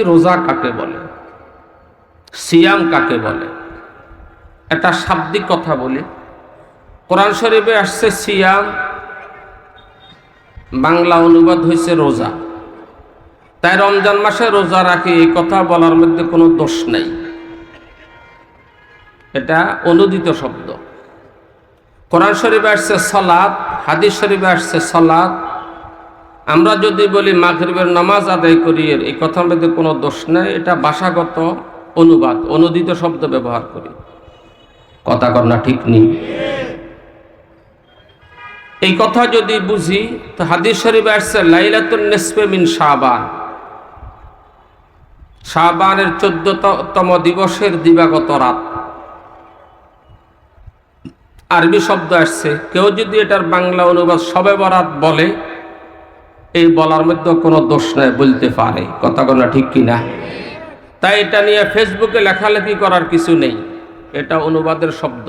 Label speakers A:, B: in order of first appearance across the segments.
A: রোজা কাকে বলে, সিয়াম কাকে বলে, একটা শাব্দিক কথা বলি। কোরআন শরীফে আসছে সিয়াম, বাংলা অনুবাদ হয়েছে রোজা। তাই রমজান মাসে রোজা রাখি এই কথা বলার মধ্যে কোনো দোষ নেই, এটা অনুদিত শব্দ। কোরআন শরীফে আসছে সালাত, হাদিস শরীফে আসছে সালাত। আমরা যদি বলি মাগরিবের নামাজ আদায় করি, এই কথার মধ্যে কোনো দোষ নেই, এটা ভাষাগত অনুবাদ, অনুদিত শব্দ ব্যবহার করি। কথা কর না ঠিক নেই? এই কথা যদি বুঝি তো হাদিস শরীফে আসছে লাইলাতুন নিসফে মিন শাবান, শাবানের 14তম দিবসের দিবাগত রাত। আরবি শব্দ আসছে, কেউ যদি এটার বাংলা অনুবাদ শবে বরাত বলে, এই বলার মধ্যে কোনো দোষ নাই, বলতে পারে। কথা কোনো ঠিক কিনা? তাই এটা নিয়ে ফেসবুকে লেখালেখি করার কিছু নেই, এটা অনুবাদের শব্দ।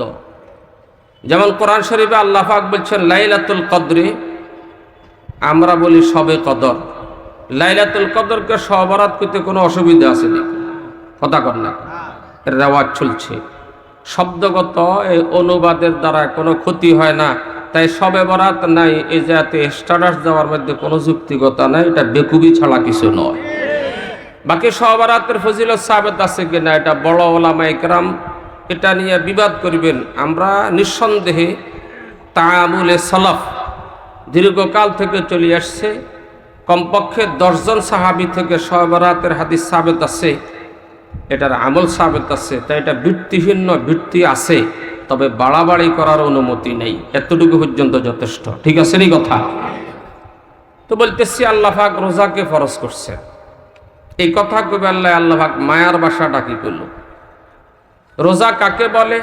A: যেমন কোরআন শরীফে আল্লাহ পাক বলছেন লাইলাতুল কদরে, আমরা বলি শবে কদর। লাইলাতুল কদরকে শবে বরাত করতে কোনো অসুবিধা আছে না? কথা কর না, রেওয়াজ চলছে। শব্দগত এই অনুবাদের দ্বারা কোনো ক্ষতি হয় না, তাই শবে বরাত নাই এই জাতে স্ট্যাটাস দেওয়ার মধ্যে কোনো যুক্তিকতা নাই, এটা বেকুবি ছাড়া কিছু নয়। বাকি শবে বরাতের ফজিলত সাবেত আছে কিনা, এটা বড় ওলামা ইকরাম এটা নিয়ে বিবাদ করবেন। আমরা নিঃসন্দেহে তাআমুলে সালাফ দীর্ঘকাল থেকে চলে আসছে, কমপক্ষে 10 জন সাহাবী থেকে শবে বরাতের হাদিস সাবেত আছে, এটার আমল সাবেত আছে। তাই এটা ভিত্তিহীন ভিত্তি আছে, তবে বাড়াবাড়ি করার অনুমতি নেই, এতটুকু পর্যন্ত যথেষ্ট। ঠিক আছে নি কথা? তো বলতেছি আল্লাহ পাক রোজাকে ফরজ করছে, এই কথা কবে আল্লাহ পাক মায়ার বাসাটা কি করল? রোজা কাকে বলে?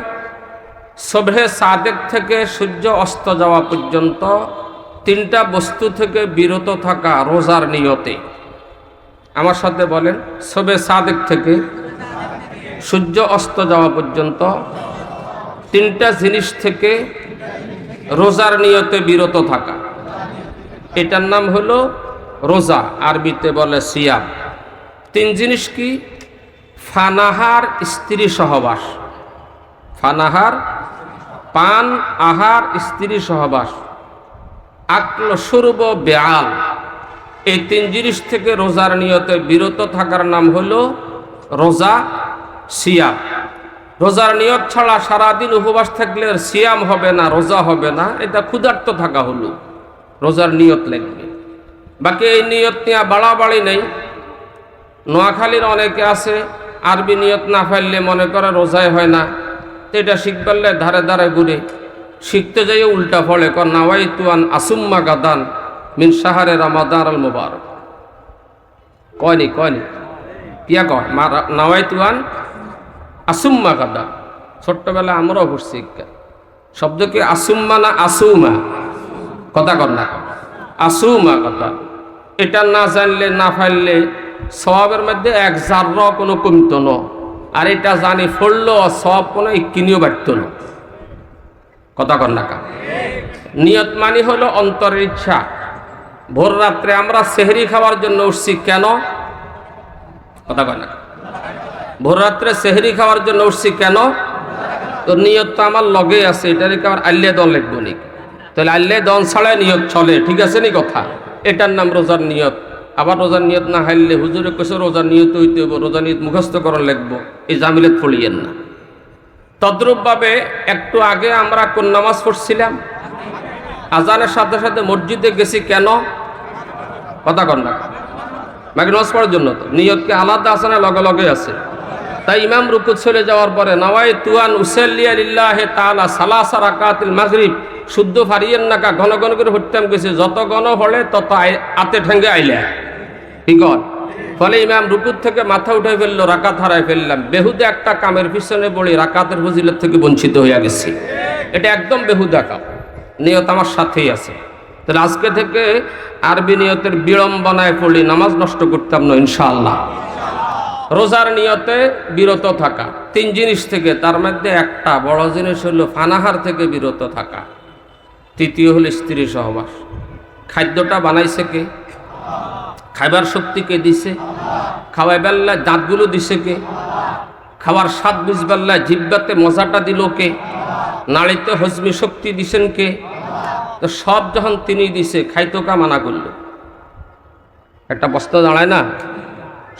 A: সবহে সাদেক থেকে সূর্য অস্ত যাওয়া পর্যন্ত 3টা বস্তু থেকে বিরত থাকা রোজার নিয়তে। আমার সাথে বলেন, সবে সাদেক থেকে সূর্য অস্ত যাওয়া পর্যন্ত 3টা জিনিস থেকে রোজার নিয়তে বিরত থাকা, এটার নাম হলো রোজা, আরবিতে বলে সিয়াম। 3 জিনিস কি? ফানাহার, স্ত্রী সহবাস। ফানাহার, পান আহার, স্ত্রী সহবাস। আকল শুরব বেআল, এই 3 জিনিস থেকে রোজার নিয়তে বিরত থাকার নাম হলো রোজা, সিয়াম। রোজার নিয়ত ছাড়া সারাদিন উপবাস থাকলে সিয়াম হবে না, রোজা হবে না, এটা ক্ষুধার্ত থাকা হলো, রোজার নিয়ত লাগবে। বাকি এই নিয়ত নিয়ে বাড়াবাড়ি নেই। নোয়াখালীর অনেকে আছে আরবি নিয়ত না ফেললে মনে করে রোজায় হয় না, তো এটা শিখবারলে ধারে ধারে ঘুরে শিখতে যাই উল্টা ফলে কর নাওয়াইতু আন আসুম্মা গাদান মিন শাহরে রমাদান আল মুবারক। কয়নি কিয়া কয় নাওয়াইতু আন আসুম্মা গাদান। ছোট্টবেলা আমরাও পড়ছি শব্দ কি আসুম্মা না আসুমা? কথা কর না, আসুমা কথা। এটা না জানলে না ফাইললে সওয়াবের মধ্যে 1 জাররা কোনো কমতো না, আর এটা জানি ফললো সওয়াব কোনো কিনিও বাড়ত না। কথা কর না। নিয়ত মানি হলো অন্তরের ইচ্ছা। ভোর রাত্রে আমরা সেহরি খাওয়ার জন্য উঠছি কেন? কথা কর না। ভোর রাত্রে সেহরি খাওয়ার জন্য উঠছি কেন? তো নিয়ত তো আমার লগে আছে, এটার কি আমার আল্লাহ দন লাগবো নি? তাহলে আল্লাহ দন ছাড়া নিয়ত চলে, ঠিক আছে নি কথা? এটার নাম রোজার নিয়ত। আবার রোজার নিয়ত না হাইলে হুজুরে কইছে রোজার নিয়ত হইতে হইব, রোজার নিয়ত মুখস্থ করার লাগবো, এই জামিলাত পড়িয়েন না। তদ্রূপভাবে একটু আগে আমরা কোন নামাজ পড়ছিলাম? আজানের সাথে সাথে মসজিদে গেছি কেন? কথা কর না। বাকি নামাজ পড়ার জন্য তো। নিয়ত কি আলাদা আছে না লগে লগে আছে? তাই ইমাম রুকু চলে যাওয়ার পরে নাওয়াইতু আন উসাল্লিয়া লিল্লাহি তাআলা সালাসা রাকাতিল মাগরিব, শুদ্ধ ফারিয়েন না কা ঘন ঘন করে পড়তাম গেছে, যত ঘন পড়ে তত আতে ঠেঙ্গে আইলে ঠিক হয়। ফলে ইমাম রুকুর থেকে মাথা উঠে ফেললো, রাকাত হারায় ফেললাম। বেহুদা একটা কামের পিছনে পড়ি রাকাতের ফজিলত থেকে বঞ্চিত হয়ে গেছি, এটা একদম বেহুদা কাম। নিয়ত আমার সাথেই আছে। তাহলে আজকে থেকে আরবি নিয়তের বিড়ম্বনায় পড়ি, নামাজ নষ্ট করতাম না ইনশাআল্লাহ। রোজার নিয়তে বিরত থাকা 3 জিনিস থেকে, তার মধ্যে একটা বড় জিনিস হলো ফানাহার থেকে বিরত থাকা, তৃতীয় হলো স্ত্রী সহবাস। খাদ্যটা বানাইছে কে? খাইবার শক্তি কে দিছে? খাওয়াই বেল্লা দাঁতগুলো দিছে কে? খাওয়ার স্বাদ বুঝবেল্লা জিহ্বাতে মজাটা দিল কে? নাড়িতে হজমি শক্তি দিছেন কে? তো সব যখন তিনি দিছে, খাইতো কা মানা করল? একটা বস্তা দাঁড়ায় না,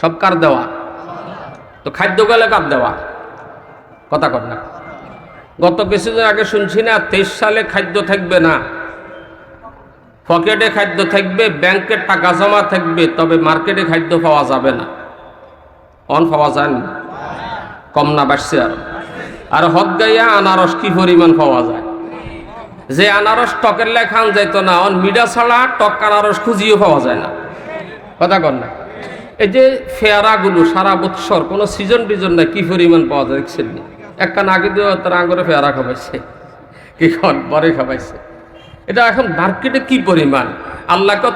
A: সব কার দেওয়া? তো খাদ্য গেলে কার দেওয়া? কথা কর না। গত কিছুদিন আগে শুনছি না 23 সালে খাদ্য থাকবে না, পকেটে খাদ্য থাকবে, ব্যাংকের টাকা জমা থাকবে, তবে মার্কেটে খাদ্য পাওয়া যাবে না। পাওয়া যায় না, কম না বাড়ছে? আর হদ গাইয়া আনারস কি পরিমাণ পাওয়া যায়, যে আনারস টকের লাই খান যাইতো না, মিডা ছাড়া টক আনারস খুঁজিও পাওয়া যায় না। কথা কর না। এই যে ফেয়ারাগুলো সারা বৎসর কোনো সিজন টিজন নাই, কি পরিমাণ পাওয়া যায় দেখছেন? একখান আগে দিয়ে তারা আঙুরে ফেয়ারা খাবাইছে, কি খন বরে খাবাইছে। এটা এখন মার্কেটে কি পরিমাণ, আল্লাহকে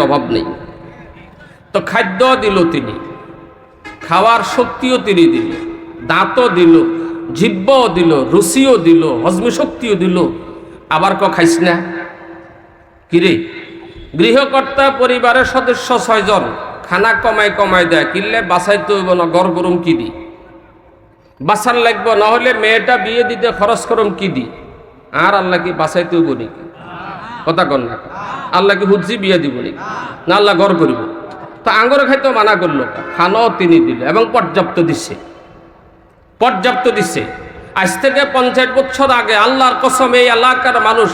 A: অভাব নেই। তো খাদ্য দিল তিনি, খাওয়ার শক্তিও তিনি দিল, দাঁতও দিল, জিহ্বাও দিল, রুচিও দিল, হজমি শক্তিও দিল। আবার খাইস না কিরে? গৃহকর্তা পরিবারের সদস্য 6 জন, খানা কমাই দেয়, কিনলে বাসাইতে হইব না, গড় গরম কি দি? বাসার লাগবো, না হলে মেয়েটা বিয়ে দিতে খরচ করম কি দি? আর আল্লাহ কি বাসাইতে হইব নাকি? কথা কন না। আল্লাহ কি হুজি বিয়ে দিব নাকি? না আল্লাহ গড় করিব? তো আঙ্গুর খাইতে মানা করলো, খানাও তিনি দিল এবং পর্যাপ্ত দিচ্ছে। আজ থেকে 50 বছর আগে আল্লাহর কসম এই এলাকার মানুষ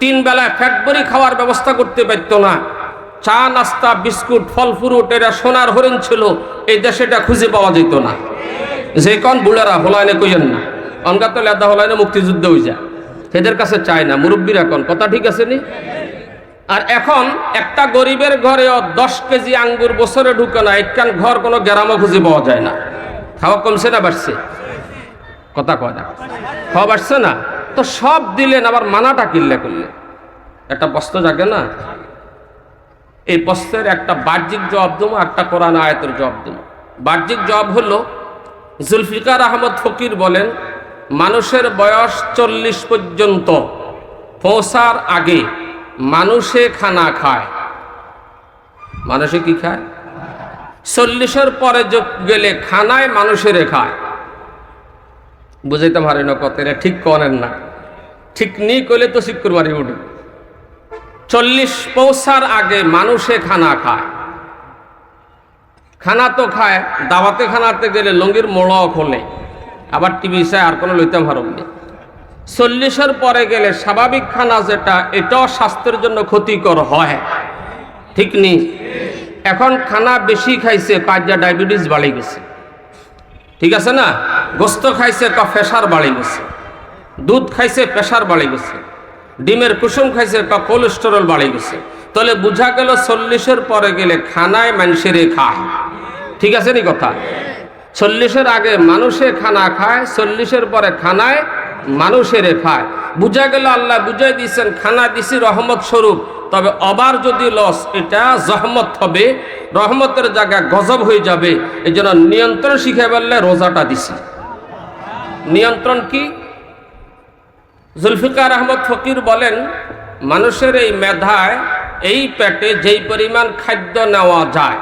A: 3 বেলায় ফ্যাট ভরি খাওয়ার ব্যবস্থা করতে পারত না। চা নাস্তা বিস্কুট ফল ফ্রুট এরা সোনার হরিণ ছিল, এই দেশে এটা খুঁজে পাওয়া যেত না। যে কোন বুড়ারা হলায়নে কইয়েন না, অনগা তো লেদা হলায়নে মুক্তিযুদ্ধ হয়ে যায়, এদের কাছে চায় না। মুরব্বীরা কোন কথা ঠিক আছে নি? আর এখন একটা গরিবের ঘরেও 10 কেজি আঙ্গুর বছরে ঢুকে না, একখান ঘর কোনো গ্রামও খুঁজে পাওয়া যায় না। খাওয়া কমছে না বাড়ছে? কথা কয় না, খাওয়া বাড়ছে না? তো সব দিলেন, আবার মানাটা কিল্লে করলেন। একটা প্রশ্ন জাগে না, এই প্রশ্নের একটা বাহ্যিক জবাব দেবো, একটা কোরআন আয়াতের জবাব দেবো। বাহ্যিক জবাব হলো, জুলফিকার আহমদ ফকির বলেন, মানুষের বয়স 40 পর্যন্ত পৌঁছার আগে মানুষে খানা খায়। মানুষে কি খায়? 40-এর পরে গেলে খানায় মানুষের খায়। বুঝাইতে পারি না কত, এটা ঠিক করেন না, ঠিক নেই কইলে তো শিক্ষুর মারি উঠে। 40 পৌঁছার আগে মানুষে খানা খায়। খানা তো খায়, দাওয়াতে খানাতে গেলে লঙ্গির মোড়াও খোলে, আবার টিভি চায়, আর কোনো লইতে পারব না। 40-এর পরে গেলে স্বাভাবিক খানা যেটা, এটাও স্বাস্থ্যের জন্য ক্ষতিকর হয়, ঠিক নেই? এখন খানা বেশি খাইছে, পাঁচটা ডায়াবেটিস বাড়ে গেছে, ঠিক আছে না? গোস্ত খাইছে, প্রেশার বাড়ে গেছে। দুধ খাইছে, প্রেশার বাড়ে গেছে। ডিমের কুসুম খাইছে, কোলেস্টেরল বাড়ে গেছে। তাহলে বুঝা গেল 40-এর পরে গেলে খানায় মানুষের খায়, ঠিক আছে নি কথা? 40-এর আগে মানুষে খানা খায়, 40-এর পরে খানায় মানুষের খায়। বুঝা গেল আল্লাহ বুঝাই দিচ্ছেন, খানা দিছি রহমত স্বরূপ, তবে আবার যদি লস, এটা জহমত হবে, রহমতের জায়গা গজব হয়ে যাবে। এই জন্য নিয়ন্ত্রণ শিখে বললে রোজাটা দিছি। নিয়ন্ত্রণ কি? জুলফিকার আহমদ ফকির বলেন, মানুষের এই মেধায়, এই পেটে যেই পরিমাণ খাদ্য নেওয়া যায়,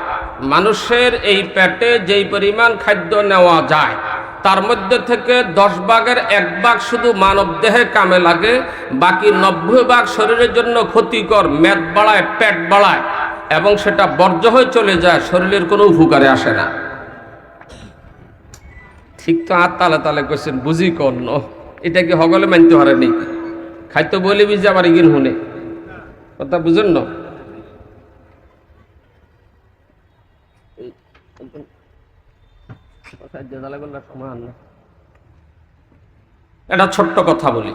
A: মানুষের এই পেটে যেই পরিমাণ খাদ্য নেওয়া যায়, তার মধ্যে থেকে 10 ভাগের 1 ভাগ শুধু মানব দেহে কামে লাগে, বাকি 90 ভাগ শরীরের জন্য ক্ষতিকর, মেদ বাড়ায়, পেট বাড়ায়, এবং সেটা বর্জ্য হয়ে চলে যায়, শরীরের কোনো উপকারে আসে না। ঠিক তো আর তালে তালে করছেন, বুঝি কর্ণ, এটা কি হগলে মানতে পারে নি? খাইতে বলে বুঝে আবার ইগিন শুনে, কথা বুঝেন না? এটা ছোট্ট কথা বলি।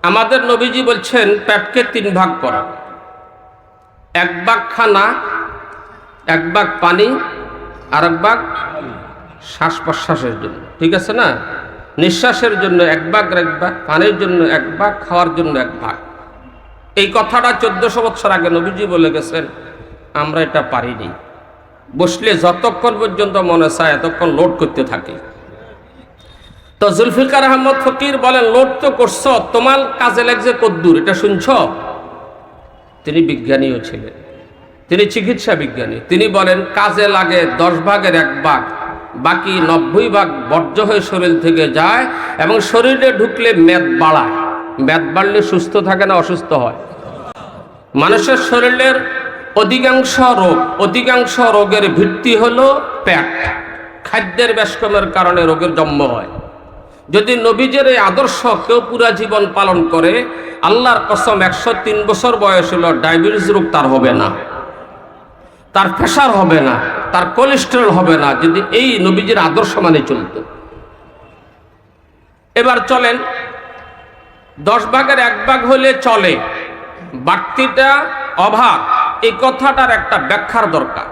A: আমাদের নবীজি বলছেন, পেটকে 3 ভাগ করো, 1 ভাগ খানা, 1 ভাগ পানি, আর 1 ভাগ শ্বাস প্রশ্বাসের জন্য, ঠিক আছে না? নিঃশ্বাসের জন্য 1 ভাগ, পানির জন্য 1 ভাগ, খাওয়ার জন্য 1 ভাগ। এই কথাটা 1400 বছর আগে নবীজি বলে গেছেন। আমরা এটা পারিনি। বসলে যতক্ষণ পর্যন্ত মনে চায় এতক্ষণ লোড করতে থাকি। তো জুলফিকার আহমদ ফকির বলেন, লোড তো করছো, তোমার কাজে লাগছে কদ্দুর, এটা শুনছ? তিনি বিজ্ঞানীও ছিলেন, তিনি চিকিৎসা বিজ্ঞানী। তিনি বলেন কাজে লাগে 10 ভাগের 1 ভাগ, বাকি 90 ভাগ বর্জ্য হয়ে শরীর থেকে যায় এবং শরীরে ঢুকলে মেদ বাড়ায়। মেদ বাড়লে সুস্থ থাকে না অসুস্থ হয়? মানুষের শরীরের অধিকাংশ রোগের ভিত্তি হলো পেট। খাদ্যের বেশকমের কারণে রোগের জন্ম হয়। যদি নবীজের এই আদর্শ কেউ পুরা জীবন পালন করে, আল্লাহর কসম 103 বছর বয়স হলো ডায়াবেটিস রোগ তার হবে না, তার প্রেশার হবে না, তার কোলেস্টেরল হবে না, যদি এই নবীজির আদর্শ মানে চলত। এবার চলেন, 10 ভাগের 1 ভাগ হলে চলে, বাড়তিটা অভাব। এই কথাটার একটা ব্যাখ্যার দরকার।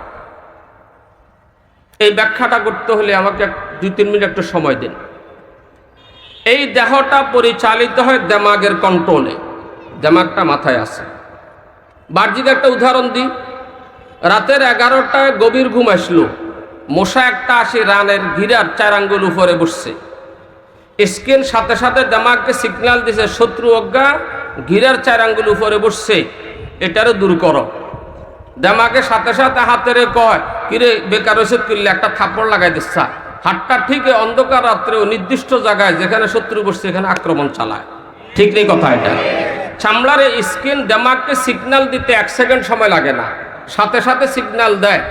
A: এই ব্যাখ্যাটা করতে হলে আমাকে 2-3 মিনিট একটু সময় দিন। এই দেহটা পরিচালিত হয় দেমাগের কন্ট্রোলে। দেমাগটা মাথায় আছে। বাহ্যিক একটা উদাহরণ দিই। রাতের 11টায় গভীর ঘুম আসলো, মশা একটা আসে রানের ঘিরার 4 আঙ্গুল উপরে বসছে। স্কিন সাথে সাথে দেমাগকে সিগন্যাল দিছে, শত্রু অজ্ঞা, ঘিরার 4 আঙ্গুল উপরে বসছে, এটারও দূর করো। দেমাগে সাথে সাথে হাতের কয়, কিরে বেকার ওষুধ করলে একটা থাপ্পড় লাগাই দিচ্ছা। হাতটা ঠিক অন্ধকার রাত্রেও নির্দিষ্ট জায়গায় যেখানে শত্রু বসছে এখানে আক্রমণ চালায়। ঠিক নেই কথা? এটা চামড়ার স্কিন দেমাগকে সিগন্যাল দিতে 1 সেকেন্ড সময় লাগে না, সাথে সাথে সিগন্যাল দেয়।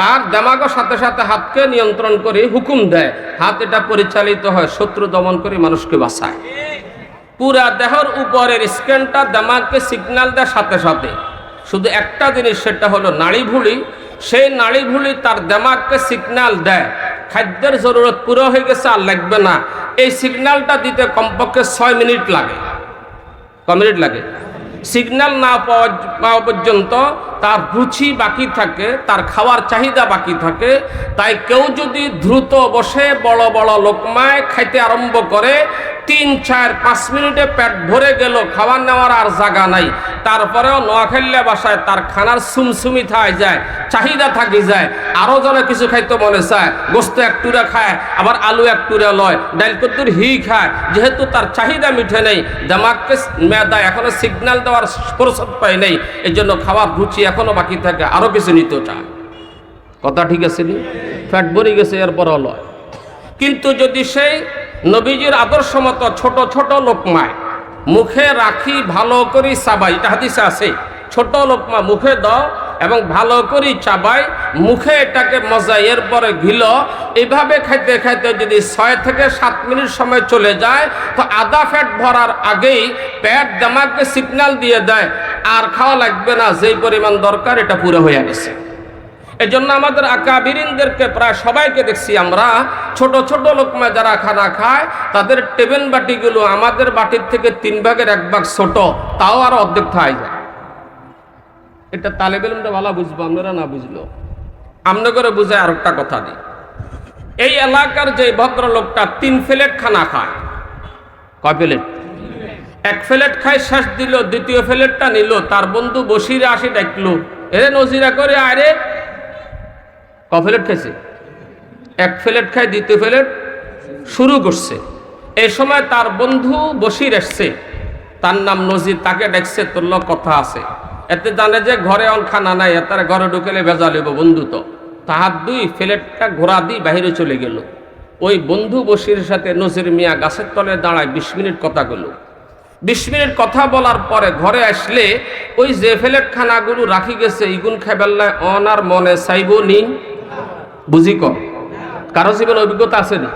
A: আর দেমাগও সাথে সাথে হাতকে নিয়ন্ত্রণ করে হুকুম দেয়। হাত এটা পরিচালিত হয় শত্রু দমন করে মানুষকে বাঁচায়। পুরা দেহের উপরের স্কিনটা দেমাগকে সিগন্যাল দেয় সাথে সাথে। শুধু একটা জিনিস, সেটা হলো নাড়িভুঁড়ি। সেই নাড়িভুঁড়ি তার দেমাগকে সিগন্যাল দেয় খাদ্যের জরুরত পুরো হয়ে গেছে, আর লাগবে না। এই সিগন্যালটা দিতে কমপক্ষে 6 মিনিট লাগে। ক মিনিট লাগে? সিগন্যাল না পাওয়া পর্যন্ত তার রুচি বাকি থাকে, তার খাওয়ার চাহিদা বাকি থাকে। তাই কেউ যদি দ্রুত বসে বড় বড় লোকমায় খাইতে আরম্ভ করে, 3-4-5 মিনিটে পেট ভরে গেল, খাওয়ার নেওয়ার আর জায়গা নাই, তারপরেও নোয়াখাইল্লা বাসায় তার খানার সুমসুমি থাই যায়, চাহিদা থাকি যায়, আরও যেন কিছু খাইতে মনে চায়। গোস্ত 1 টুরা খায়, আবার আলু 1 টুরা লয়, ডাইল কদ্দুর হি খায়। যেহেতু তার চাহিদা মিঠে নেই, দেমাগকে মেদা এখনো সিগন্যাল দেওয়ার প্রস্তুত পায় নেই, এই জন্য খাওয়ার রুচি এখনো বাকি থাকে, আরো কিছু নিতে চায়। কথা ঠিক আছে নি? ফ্যাট ভরে গেছে এরপর লয়। কিন্তু যদি সেই নবীজির আদর্শ মতো ছোট ছোট লোকমায় মুখে রাখি ভালো করে চাবাই, এটা হাদিসে আছে, ছোট লোকমা মুখে দাও এবং ভালো করে চাবাই, মুখে এটাকে মজাই, এরপরে ঘিল, এইভাবে খাইতে খাইতে যদি 6 থেকে 7 মিনিট সময় চলে যায়, তো আধা পেট ভরার আগেই পেট দেমাগকে সিগন্যাল দিয়ে দেয় আর খাওয়া লাগবে না, যেই পরিমাণ দরকার এটা পুরো হয়ে গেছে। এই জন্য আমাদের আকাবিরিনদেরকে প্রায় সবাইকে দেখছি আমরা, ছোট ছোট লোকমা যারা খানা খায়, তাদের টেবিল বাটিগুলো আমাদের বাটির থেকে 3 ভাগের 1 ভাগ ছোট, তাও আর অর্ধেক খাই যায়। এটা তালেবেল ভালো বুঝবো, আপনারা না বুঝলো আমনে করে বুঝে। আর একটা কথা দিই, এই এলাকার যে ভদ্রলোকটা 3 প্লেট খানা খায়, কয় প্লেট? 1 প্লেট খায়, শেষ দিল, দ্বিতীয় প্লেটটা নিল, তার বন্ধু বসিরে আসি ডাকলো, এরে নজিরা করে আরে ক প্লেট খাইছে? 1 প্লেট খায়, দ্বিতীয় প্লেট শুরু করছে। এই সময় তার বন্ধু বসির আসছে, তার নাম নজির, তাকে ডাকছে, তোর লোক কথা আছে। এতে জানে যে ঘরে অন খানা নাই, তার ঘরে ঢুকেলে ভেজা লইব বন্ধু। তো তাহার 2 প্লেটটা ঘোরা দিয়ে বাহিরে চলে গেল। ওই বন্ধু বসির সাথে নজির মিয়া গাছের তলে দাঁড়ায় 20 মিনিট কথা গেল। 20 মিনিট কথা বলার পরে ঘরে আসলে ওই যে প্লেট খানাগুলো রাখি গেছে, ইগুন খাইবেলায় অনার মনে চাইব নি, বুঝি কম। কারো জীবন অভিজ্ঞতা আছে নি?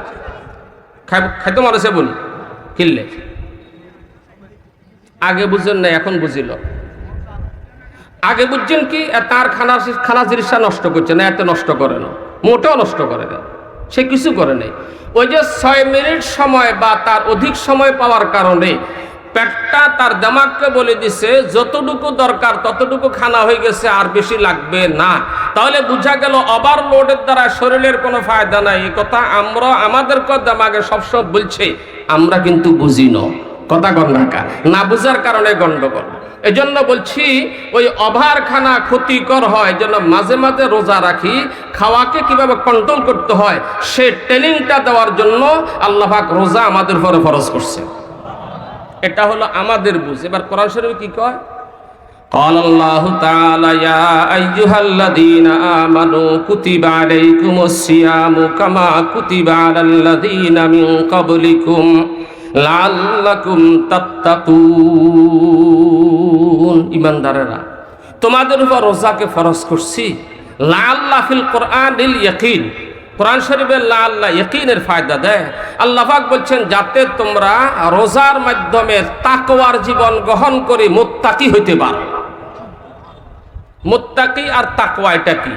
A: খাইতে মারেছে বলি কিনলে আগে বুঝেন না, এখন বুঝিল। আগে বুঝছেন কি তার খানা জিনিসটা নষ্ট করছে না, এত নষ্ট করে না, মোটেও নষ্ট করে না, সে কিছু করে নাই। ওই যে 6 মিনিট সময় বা তার অধিক সময় পাওয়ার কারণে পেটটা তার দেমাগকে বলে দিছে যতটুকু দরকার ততটুকু খানা হয়ে গেছে, আর বেশি লাগবে না। তাহলে বোঝা গেল ওভারলোডের দ্বারা শরীরের কোনো ফায়দা নাই। এই কথা আমরা আমাদের দামাগে সবসময় বলছে, আমরা কিন্তু বুঝি না। কথা কর না বুঝার কারণে গন্ডগোল। এই জন্য বলছি ওই ওভার খানা ক্ষতিকর হয়, এই জন্য মাঝে মাঝে রোজা রাখি, খাওয়াকে কিভাবে কন্ট্রোল করতে হয় সে ট্রেনিংটা দেওয়ার জন্য আল্লাহ পাক রোজা আমাদের উপরে ফরজ করছে। এটা হলো আমাদের বুঝ। এবার কোরআন শরীফে কি কয়? قال الله تعالى يا أيها الذين آمنوا كتب عليكم الصيام كما كتب على الذين من قبلكم لعلكم تتقون। ইমানদারেরা, তোমাদের উপর রোজাকে ফরজ করছি। লাআল্লা ফিল কোরআনিল ইয়াকিন, কোরআন শরীফে লাআল্লা ইয়াকিনের ফায়দা দেয়। আল্লাহ পাক বলছেন যাতে তোমরা রোজার মাধ্যমে তাকওয়ার জীবন গ্রহণ করে মুত্তাকি হইতে পারো। মুত্তাকি আর তাকওয়া এটা কি?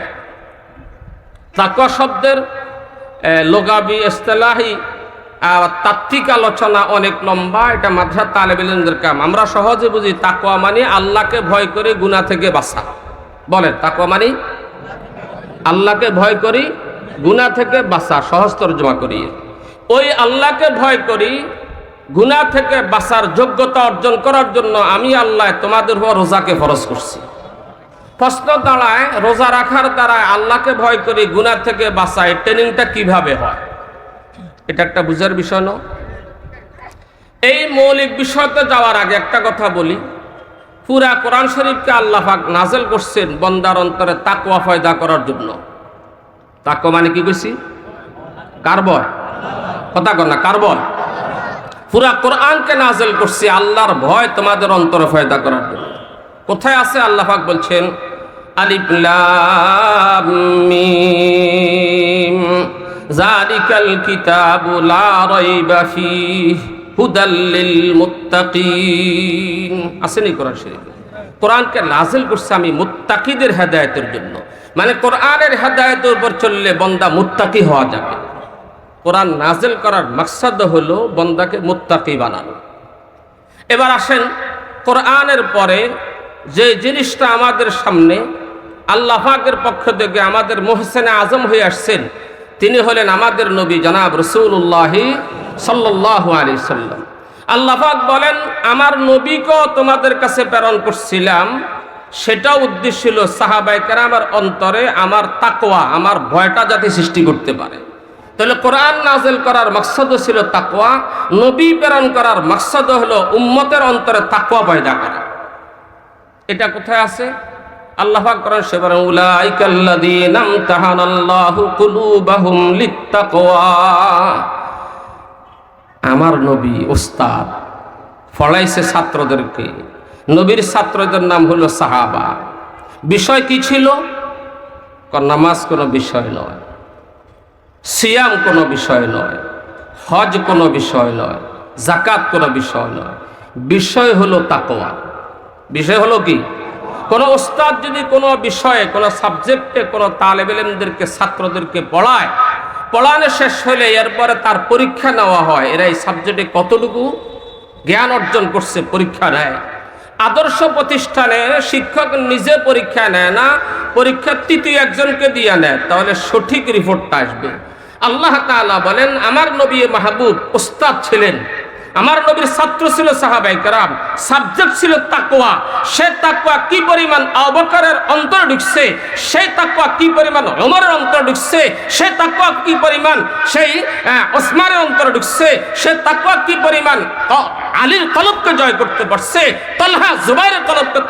A: তাকওয়া শব্দের লগাবি ইসতিলাহি তাত্ত্বিক আলোচনা অনেক লম্বা, এটা মাদ্রাসা তালেবে ইলমদের কাম। আমরা সহজে বুঝি তাকওয়া মানে আল্লাহকে ভয় করে গুনাহ থেকে বাঁচা। বলেন তাকওয়া মানে আল্লাহকে ভয় করি গুনাহ থেকে বাঁচা, সহজ তরজমা করি। ওই আল্লাহকে ভয় করি গুনাহ থেকে বাঁচার যোগ্যতা অর্জন করার জন্য আমি আল্লাহ তোমাদের উপর রোজাকে ফরজ করছি। প্রশ্ন দাঁড়ায়, রোজা রাখার দ্বারা আল্লাহকে ভয় করি গুনাহ থেকে বাঁচায়, ট্রেনিংটা কিভাবে হয়? এটা একটা বুঝার বিষয় না। এই মৌলিক বিষয়তে যাওয়ার আগে একটা কথা বলি, পুরা কোরআন শরীফকে আল্লাহ পাক নাযিল করছেন বান্দার অন্তরে তাকওয়া পয়দা করার জন্য। তাকওয়া মানে কি কইছি? কার ভয়? কথা কর না, কার ভয়? পুরা কোরআনকে নাযিল করছি আল্লাহর ভয় তোমাদের অন্তরে পয়দা করার জন্য। কোথায় আছে? আল্লাহ পাক বলছেন আলিফ লাম মিম যালিকাল কিতাবু লা রাইবা ফীহি হুদাল লিল মুত্তাকিন। আসেনি কোরআন শরীফে? কোরআনকে নাযিল করছে আমি মুত্তাকিদের হেদায়েতের জন্য, মানে কোরআনের হেদায়েতের উপর চললে বান্দা মুত্তাকি হওয়া যাবে। কোরআন নাযিল করার মাকসাদ হলো বান্দাকে মুত্তাকি বানানো। এবার আসেন, কোরআনের পরে যে জিনিসটা আমাদের সামনে আল্লাহ পাকের পক্ষ থেকে আমাদের মুহসিনে আজম হয়ে আসছেন, তিনি হলেন আমাদের নবী জনাব রাসূলুল্লাহ সাল্লাল্লাহু আলাইহি সাল্লাম। আল্লাহ পাক বলেন আমার নবীকে তোমাদের কাছে প্রেরণ করছিলাম, সেটা উদ্দেশ্য ছিল সাহাবায়ে কেরামের অন্তরে আমার তাকওয়া, আমার ভয়টা যাতে সৃষ্টি করতে পারে। তাহলে কোরআন নাযিল করার মাকসাদ ছিল তাকওয়া, নবী প্রেরণ করার মাকসাদ হলো উম্মতের অন্তরে তাকওয়া পয়দা করা। এটা কোথায় আছে? আল্লাহ পাক কোরআন শরীফে উলাইকাল্লাযীনা ইমতাহানাল্লাহু কুলুবাহুম লিত্তাকওয়া। আমার নবী ওস্তাদ পড়াইছে ছাত্রদেরকে, নবীর ছাত্রদের নাম হলো সাহাবা। বিষয় কি ছিল? নামাজ কোনো বিষয় নয়, সিয়াম কোনো বিষয় নয়, হজ কোনো বিষয় নয়, যাকাত কোনো বিষয় নয়, বিষয় হলো তাকওয়া। বিষয় হলো কি? কোন ওস্তাদ যদি কোনো বিষয়ে কোনো সাবজেক্টে কোনো তালেবে ইলমদেরকে ছাত্রদেরকে পড়ায়, পড়ানো শেষ হলে এরপরে তার পরীক্ষা নেওয়া হয়, এরা এই সাবজেক্টে কতটুকু জ্ঞান অর্জন করছে পরীক্ষা নেয়। আদর্শ প্রতিষ্ঠানে শিক্ষক নিজে পরীক্ষা নেয় না, পরীক্ষা তৃতীয় একজনকে দিয়ে নেয়, তাহলে সঠিক রিপোর্টটা আসবে। আল্লাহ তাআলা বলেন আমার নবী মাহবুব ওস্তাদ ছিলেন, আমার নবীর ছাত্র ছিল সাহাবায়ে কেরাম, সাবজেক্ট ছিল তাকওয়া। সে তাকওয়া কি পরিমাণ আবু বকরের অন্তরে ঢুকছে, সেই তাকওয়া কি পরিমাণ ওমরের অন্তরে ঢুকছে, সেই তাকওয়া কি পরিমাণ সেই ওসমানের অন্তরে ঢুকছে, সে তাকওয়া কি পরিমাণ আলীর কলবকে জয় করতে পারছে, তালহা জুবাইরের কলবকে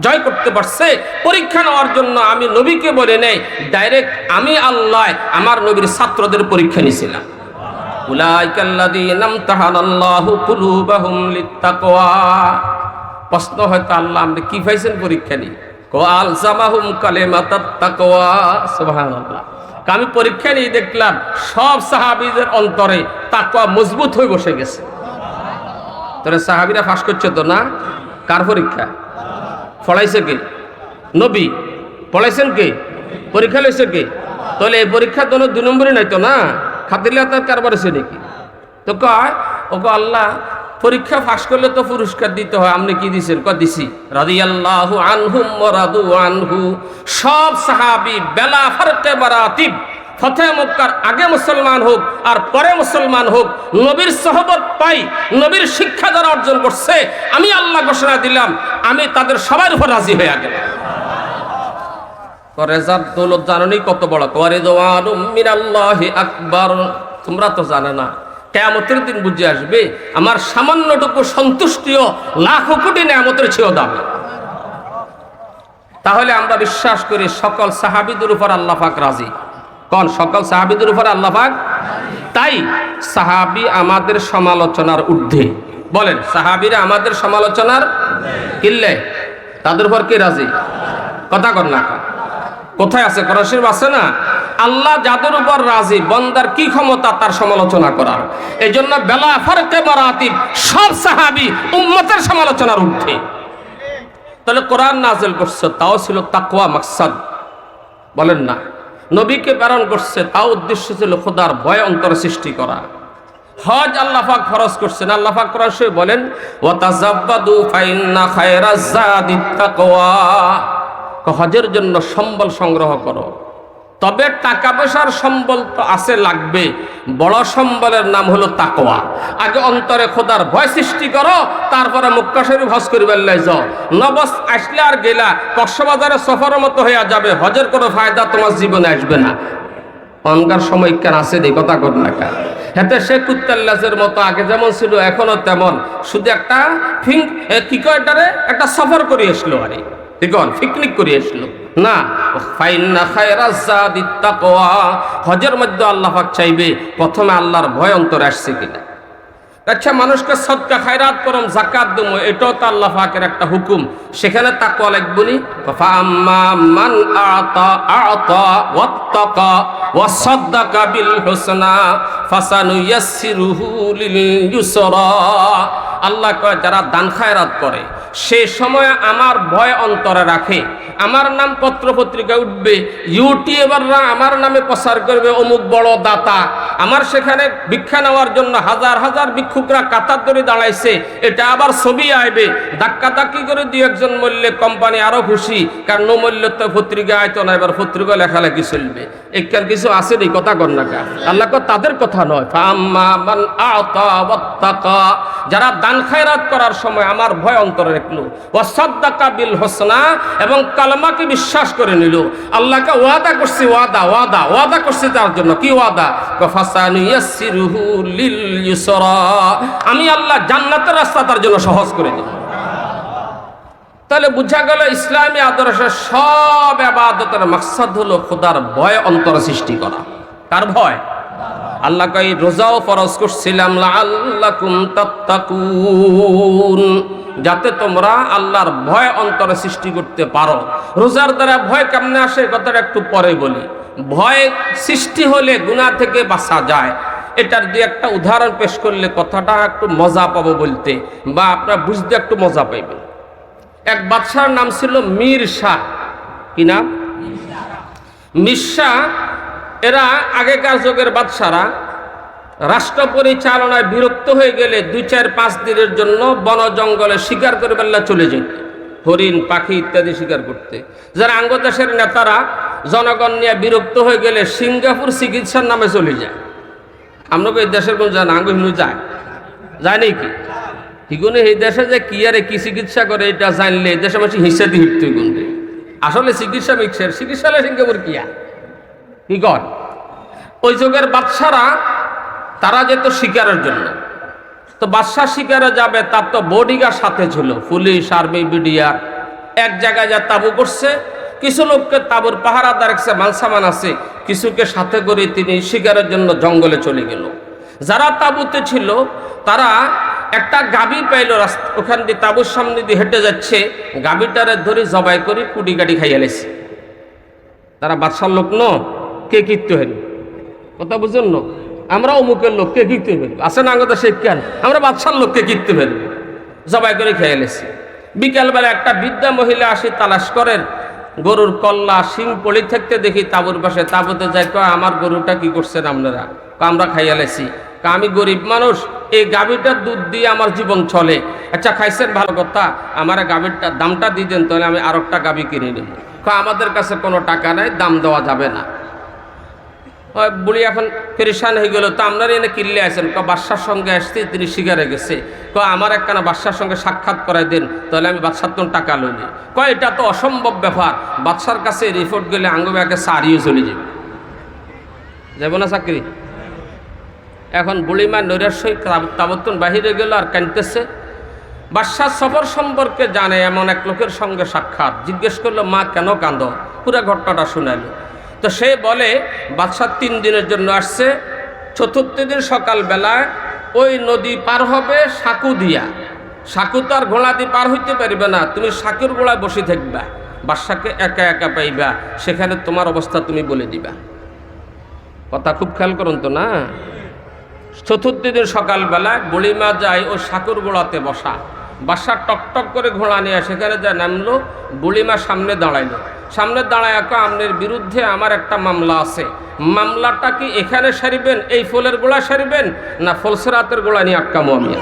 A: জয় করতে পারছে। পরীক্ষা নেওয়ার জন্য আমি নবীকে বলে নেই, ডাইরেক্ট আমি আল্লাহ আমার নবীর ছাত্রদের পরীক্ষা নিয়েছিলাম। উলাইকাল্লাযীনা ইমতাহানাল্লাহু কুলুবাহুম লিত্তাকওয়া। প্রশ্ন হয়তো আল্লাহ আপনি কি পাইছেন পরীক্ষা নিয়ে? আলজামাহুম কালিমাতাত তাকওয়া। সুবহানাল্লাহ। আমি পরীক্ষা নিয়ে দেখলাম সব সাহাবীদের অন্তরে তাকওয়া মজবুত হয়ে বসে গেছে। তোরা সাহাবীরা পাস করছে তো না? কার পরীক্ষা? পড়াইছে কে? নবী। পড়াইছেন কে? পরীক্ষা লইছে কে? তাহলে এই পরীক্ষা তো 2 নম্বরে নাই তো না, খাতিরলা তার কারবার আছে নাকি? তো কয় ওকে আল্লাহ পরীক্ষা পাস করলে তো পুরস্কার দিতে হয়। আপনি কি দিছেন? দিছি। রাদিয়াল্লাহু আনহুম ওয়া রাদু আনহু। সব সাহাবী বেলা ফারকে মারাতিব, ফতহ মক্কার আগে মুসলমান হোক আর পরে মুসলমান হোক, নবীর সোহবত পাই, নবীর শিক্ষা যারা অর্জন করছে, আমি আল্লাহ ঘোষণা দিলাম আমি তাদের সবার উপর রাজি হয়ে গেলাম। রেজার দৌলত জানি কত বড়। ওয়ারিদওয়ানুম মিনাল্লাহি আকবার। তোমরা তো জানো না, কিয়ামতের দিন বুঝে আসবে আমার সামান্যটুকু সন্তুষ্টিও লাখো কোটি নিয়ামতের চেয়েও দামি। তাহলে আমরা বিশ্বাস করি সকল সাহাবীদের উপর আল্লাহ পাক রাজি। কোন সকল সাহাবীদের উপর আল্লাহ পাক? তাই সাহাবী আমাদের সমালোচনার ঊর্ধ্বে। বলেন, সাহাবীরা আমাদের সমালোচনার কিল্লে, তাদের উপর কি রাজি? কথা কর না, কোথায় আছে? কোরআন শরীফ আছে না? আল্লাহ যাদের উপর রাজি, বান্দার কি ক্ষমতা তার সমালোচনা করার। এই জন্য বেলা ফারকে মারাতিব সব সাহাবী উম্মতের সমালোচনার ঊর্ধ্বে। তাহলে কোরআন নাযিল করছে, তাও ছিল তাকওয়া মাকসাদ। বলেন না, নবীকে প্রেরণ করছে, তাও উদ্দেশ্য ছিল খোদার ভয় অন্তরে সৃষ্টি করা। হজ আল্লাহ পাক ফরজ করছেন। আল্লাহ পাক কোরআন শরীফে বলেন, ওয়া তাযাব্বাদু ফাইন্না খায়রাজ যাদিত তাকওয়া। হজের জন্য সম্বল সংগ্রহ করো। তবে টাকা পয়সার সম্বল তো আছে, লাগবে। বড় সম্বলের নাম হলো তাকওয়া। আগে অন্তরে খোদার ভয় সৃষ্টি করো, তারপরে মক্কা শরীফ হজ করিবার লাই যাও। নবস আসলে আর গেলা কক্সবাজারে সফরের মতো হইয়া যাবে, হজের কোনো ফায়দা তোমার জীবনে আসবে না। অনকার সময় কেন আছে এই কথা কর না কেন? হাতে সে কুত্তাল্লাজের মতো আগে যেমন ছিল এখনো তেমন, শুধু একটা কি কয় এটারে, একটা সফর করে আসলো, আরে দেখুন পিকনিক করে আসলো না। ফাইন্না খায়রাজ যাদিত তাকওয়া। হজের মধ্যে আল্লাহ পাক চাইবে প্রথমে আল্লাহর ভয় অন্তরে আসছে কিনা। আচ্ছা, মানুষকে সদকা খায়রাত করম, যাকাত দেবো, এটাও তো আল্লাহ পাকের একটা হুকুম। সেখানে তাকওয়া লাগবে নি। ফাআম্মা মান আতা ওয়াত্তাকা ওয়া সাদ্দাকা বিল হুসনা ফাসানুয়াসসিরুহু লিল ইউসরা। আল্লাহ কয় যারা দান খায়রাত করে, সে সময় আমার ভয় অন্তরে রাখে, আমার নাম পত্র পত্রিকায় উঠবে, ইউটিউবাররা আমার নামে প্রচার করবে অমুক বড় দাতা, আমার সেখানে ভিক্ষা নেওয়ার জন্য হাজার হাজার ভিক্ষুকরা কাতার ধরে দাঁড়াইছে, এটা আবার ছবি আইবে, ধাক্কা ধাক্কি করে দুই একজন মরলে কোম্পানি আরো খুশি, কারণ নো মূল্য তো পত্রিকা আইতো না, এবার পত্রিকা লেখালেখি চলবে। এখান কিছু আছে এই কথা কর না কা। আল্লাহ তাদের কথা নয়। ফাআম্মা মান আতা ওয়াত্তাকা, যারা দান খায়রাত করার সময় আমার ভয় অন্তরে রাখলো, ওয়া সাদ্দাকা বিল হুসনা, এবং কালেমাকে বিশ্বাস করে নিল। আল্লাহকে ওয়াদা করছে, ওয়াদা করছে তার জন্য কি ওয়াদা? ফাসানুয়াসসিরুহু লিল ইউসরা, আমি আল্লাহ জান্নাতের রাস্তা তার জন্য সহজ করে দেব। তাহলে বুঝা গেল ইসলামী আদর্শের সব ইবাদতের মাকসাদ হলো খোদার ভয় অন্তরে সৃষ্টি করা। কার ভয়? আল্লাহ কই রোজাও ফরজ করছিলাম লাআল্লাকুম তাত্তাকুন, যাতে তোমরা আল্লাহর ভয় অন্তরে সৃষ্টি করতে পারো। রোজার দ্বারা ভয় কেমনে আসে কথাটা একটু পরে বলি। ভয় সৃষ্টি হলে গুনাহ থেকে বাঁচা যায়। এটার দিয়ে একটা উদাহরণ পেশ করলে কথাটা একটু মজা পাবো বলতে, বা আপনারা বুঝতে একটু মজা পাইবেন। এক বাদশার নাম ছিল মীর শাহ। কি নাম? মীর শাহ। এরা আগেকার যুগের বাদশারা রাষ্ট্র পরিচালনায় বিরক্ত হয়ে গেলে 2-4-5 দিনের জন্য বন জঙ্গলে শিকার করে বেলা চলে যেত, হরিণ পাখি ইত্যাদি শিকার করতে। যারা আঙ্গদেশের নেতারা জনগণ নিয়ে বিরক্ত হয়ে গেলে সিঙ্গাপুর চিকিৎসার নামে চলে যায়। আমরা এই দেশের কোন যান আঙ্গ হিনু যায় নাকি? হিগুনে এই দেশে যে কি আরে কি চিকিৎসা করে এটা জানলে এই দেশে মানুষ হিসা দিয়ে হিটতে গুনবে। আসলে চিকিৎসা মিক্সের চিকিৎসালয় সিঙ্গাপুর কি কর? ওই যুগের বাদশারা তারা যেত শিকারের জন্য, তো বাদশাহ শিকারে যাবে, তার তো বডিগার্ড সাথে ছিল, পুলিশ আর্মি বিডিআর। এক জায়গায় যা তাবু করছে, কিছু লোককে তাবুর পাহারাদার রাখছে, মানসামান আছে, কিছুকে সাথে করে তিনি শিকারের জন্য জঙ্গলে চলে গেল। যারা তাবুতে ছিল তারা একটা গাভী পাইল, ওখান দিয়ে তাবুর সামনে দিয়ে হেঁটে যাচ্ছে, গাভীটারে ধরে জবাই করে কুটি কাটি খাইয়া লেছে। তারা বাদশার লোক ন, কে কীর্ত হেন কথা বুঝুন ন, আমরা অমুকের লোক কে কীর্তি ফেলবো, আসে না আগত সে কেন, আমরা বাদশার লোককে কীর্তি ফেলবো, জবাই করে খেয়ে লেছি। বিকালবেলা একটা বৃদ্ধা মহিলা আসি তালাশ করেন, গরুর কল্লা শিং পড়ে থাকতে দেখি তাবুর পাশে, তাবুতে যাই কয় আমার গরুটা কি করছেন আপনারা? আমরা খাইয়া লেছি। আমি গরিব মানুষ, এই গাভীটার দুধ দিয়ে আমার জীবন চলে। আচ্ছা খাইছেন, ভালো কথা, আমার গাভীরটার দামটা দিয়ে দেন, তাহলে আমি আরেকটা গাভী কিনে নেব। আমাদের কাছে কোনো টাকা নাই, দাম দেওয়া যাবে না। বুড়ি এখন পেরেশান হয়ে গেল, তো আপনারা এনে কিনলে আসেন? বাদশার সঙ্গে আসতে তিনি শিকারে গেছে। আমার একখানা বাদশার সঙ্গে সাক্ষাৎ করাই দেন, তাহলে আমি বাদশার তো টাকা লইনি। এটা তো অসম্ভব ব্যাপার, বাদশার কাছে রিপোর্ট গেলে আঙ্গুবাকে সারিয়ে চলে যাবে, যাব না চাকরি। এখন বুড়িমা নৈরাশ্যই তাবত্তন বাহিরে গেল আর কাঁদতেছে। বাদশার সফর সম্পর্কে জানে এমন এক লোকের সঙ্গে সাক্ষাৎ। জিজ্ঞেস করলো, মা কেন কাঁদো? পুরো ঘটনাটা শুনালো। তো সে বলে, বাদশাহ 3 দিনের জন্য আসছে, চতুর্থ দিন সকালবেলায় ওই নদী পার হবে সাঁকু দিয়া। সাঁকু তো আর ঘোড়া দিয়ে পার হইতে পারবে না, তুমি সাঁকুর গোড়ায় বসে থাকবা, বাদশাকে একা একা পাইবা, সেখানে তোমার অবস্থা তুমি বলে দিবা। কথা খুব খেয়াল করুন তো না। চতুর্থ দিন সকালবেলায় বুড়িমা যায় ওই সাঁকুর গোড়াতে বসা। বাদশা টকটক করে ঘোড়া নিয়ে সেখানে যা নামলো, বুড়িমা সামনে দাঁড়াইলো। সামনে দাঁড়ায়, আপনার বিরুদ্ধে আমার একটা মামলা আছে, মামলাটা কি এখানে সারিবেন, এই ফুলের গোড়া সারিবেন, না ফুলসেরাতের গোড়া নিয়ে আক্কামো আমি?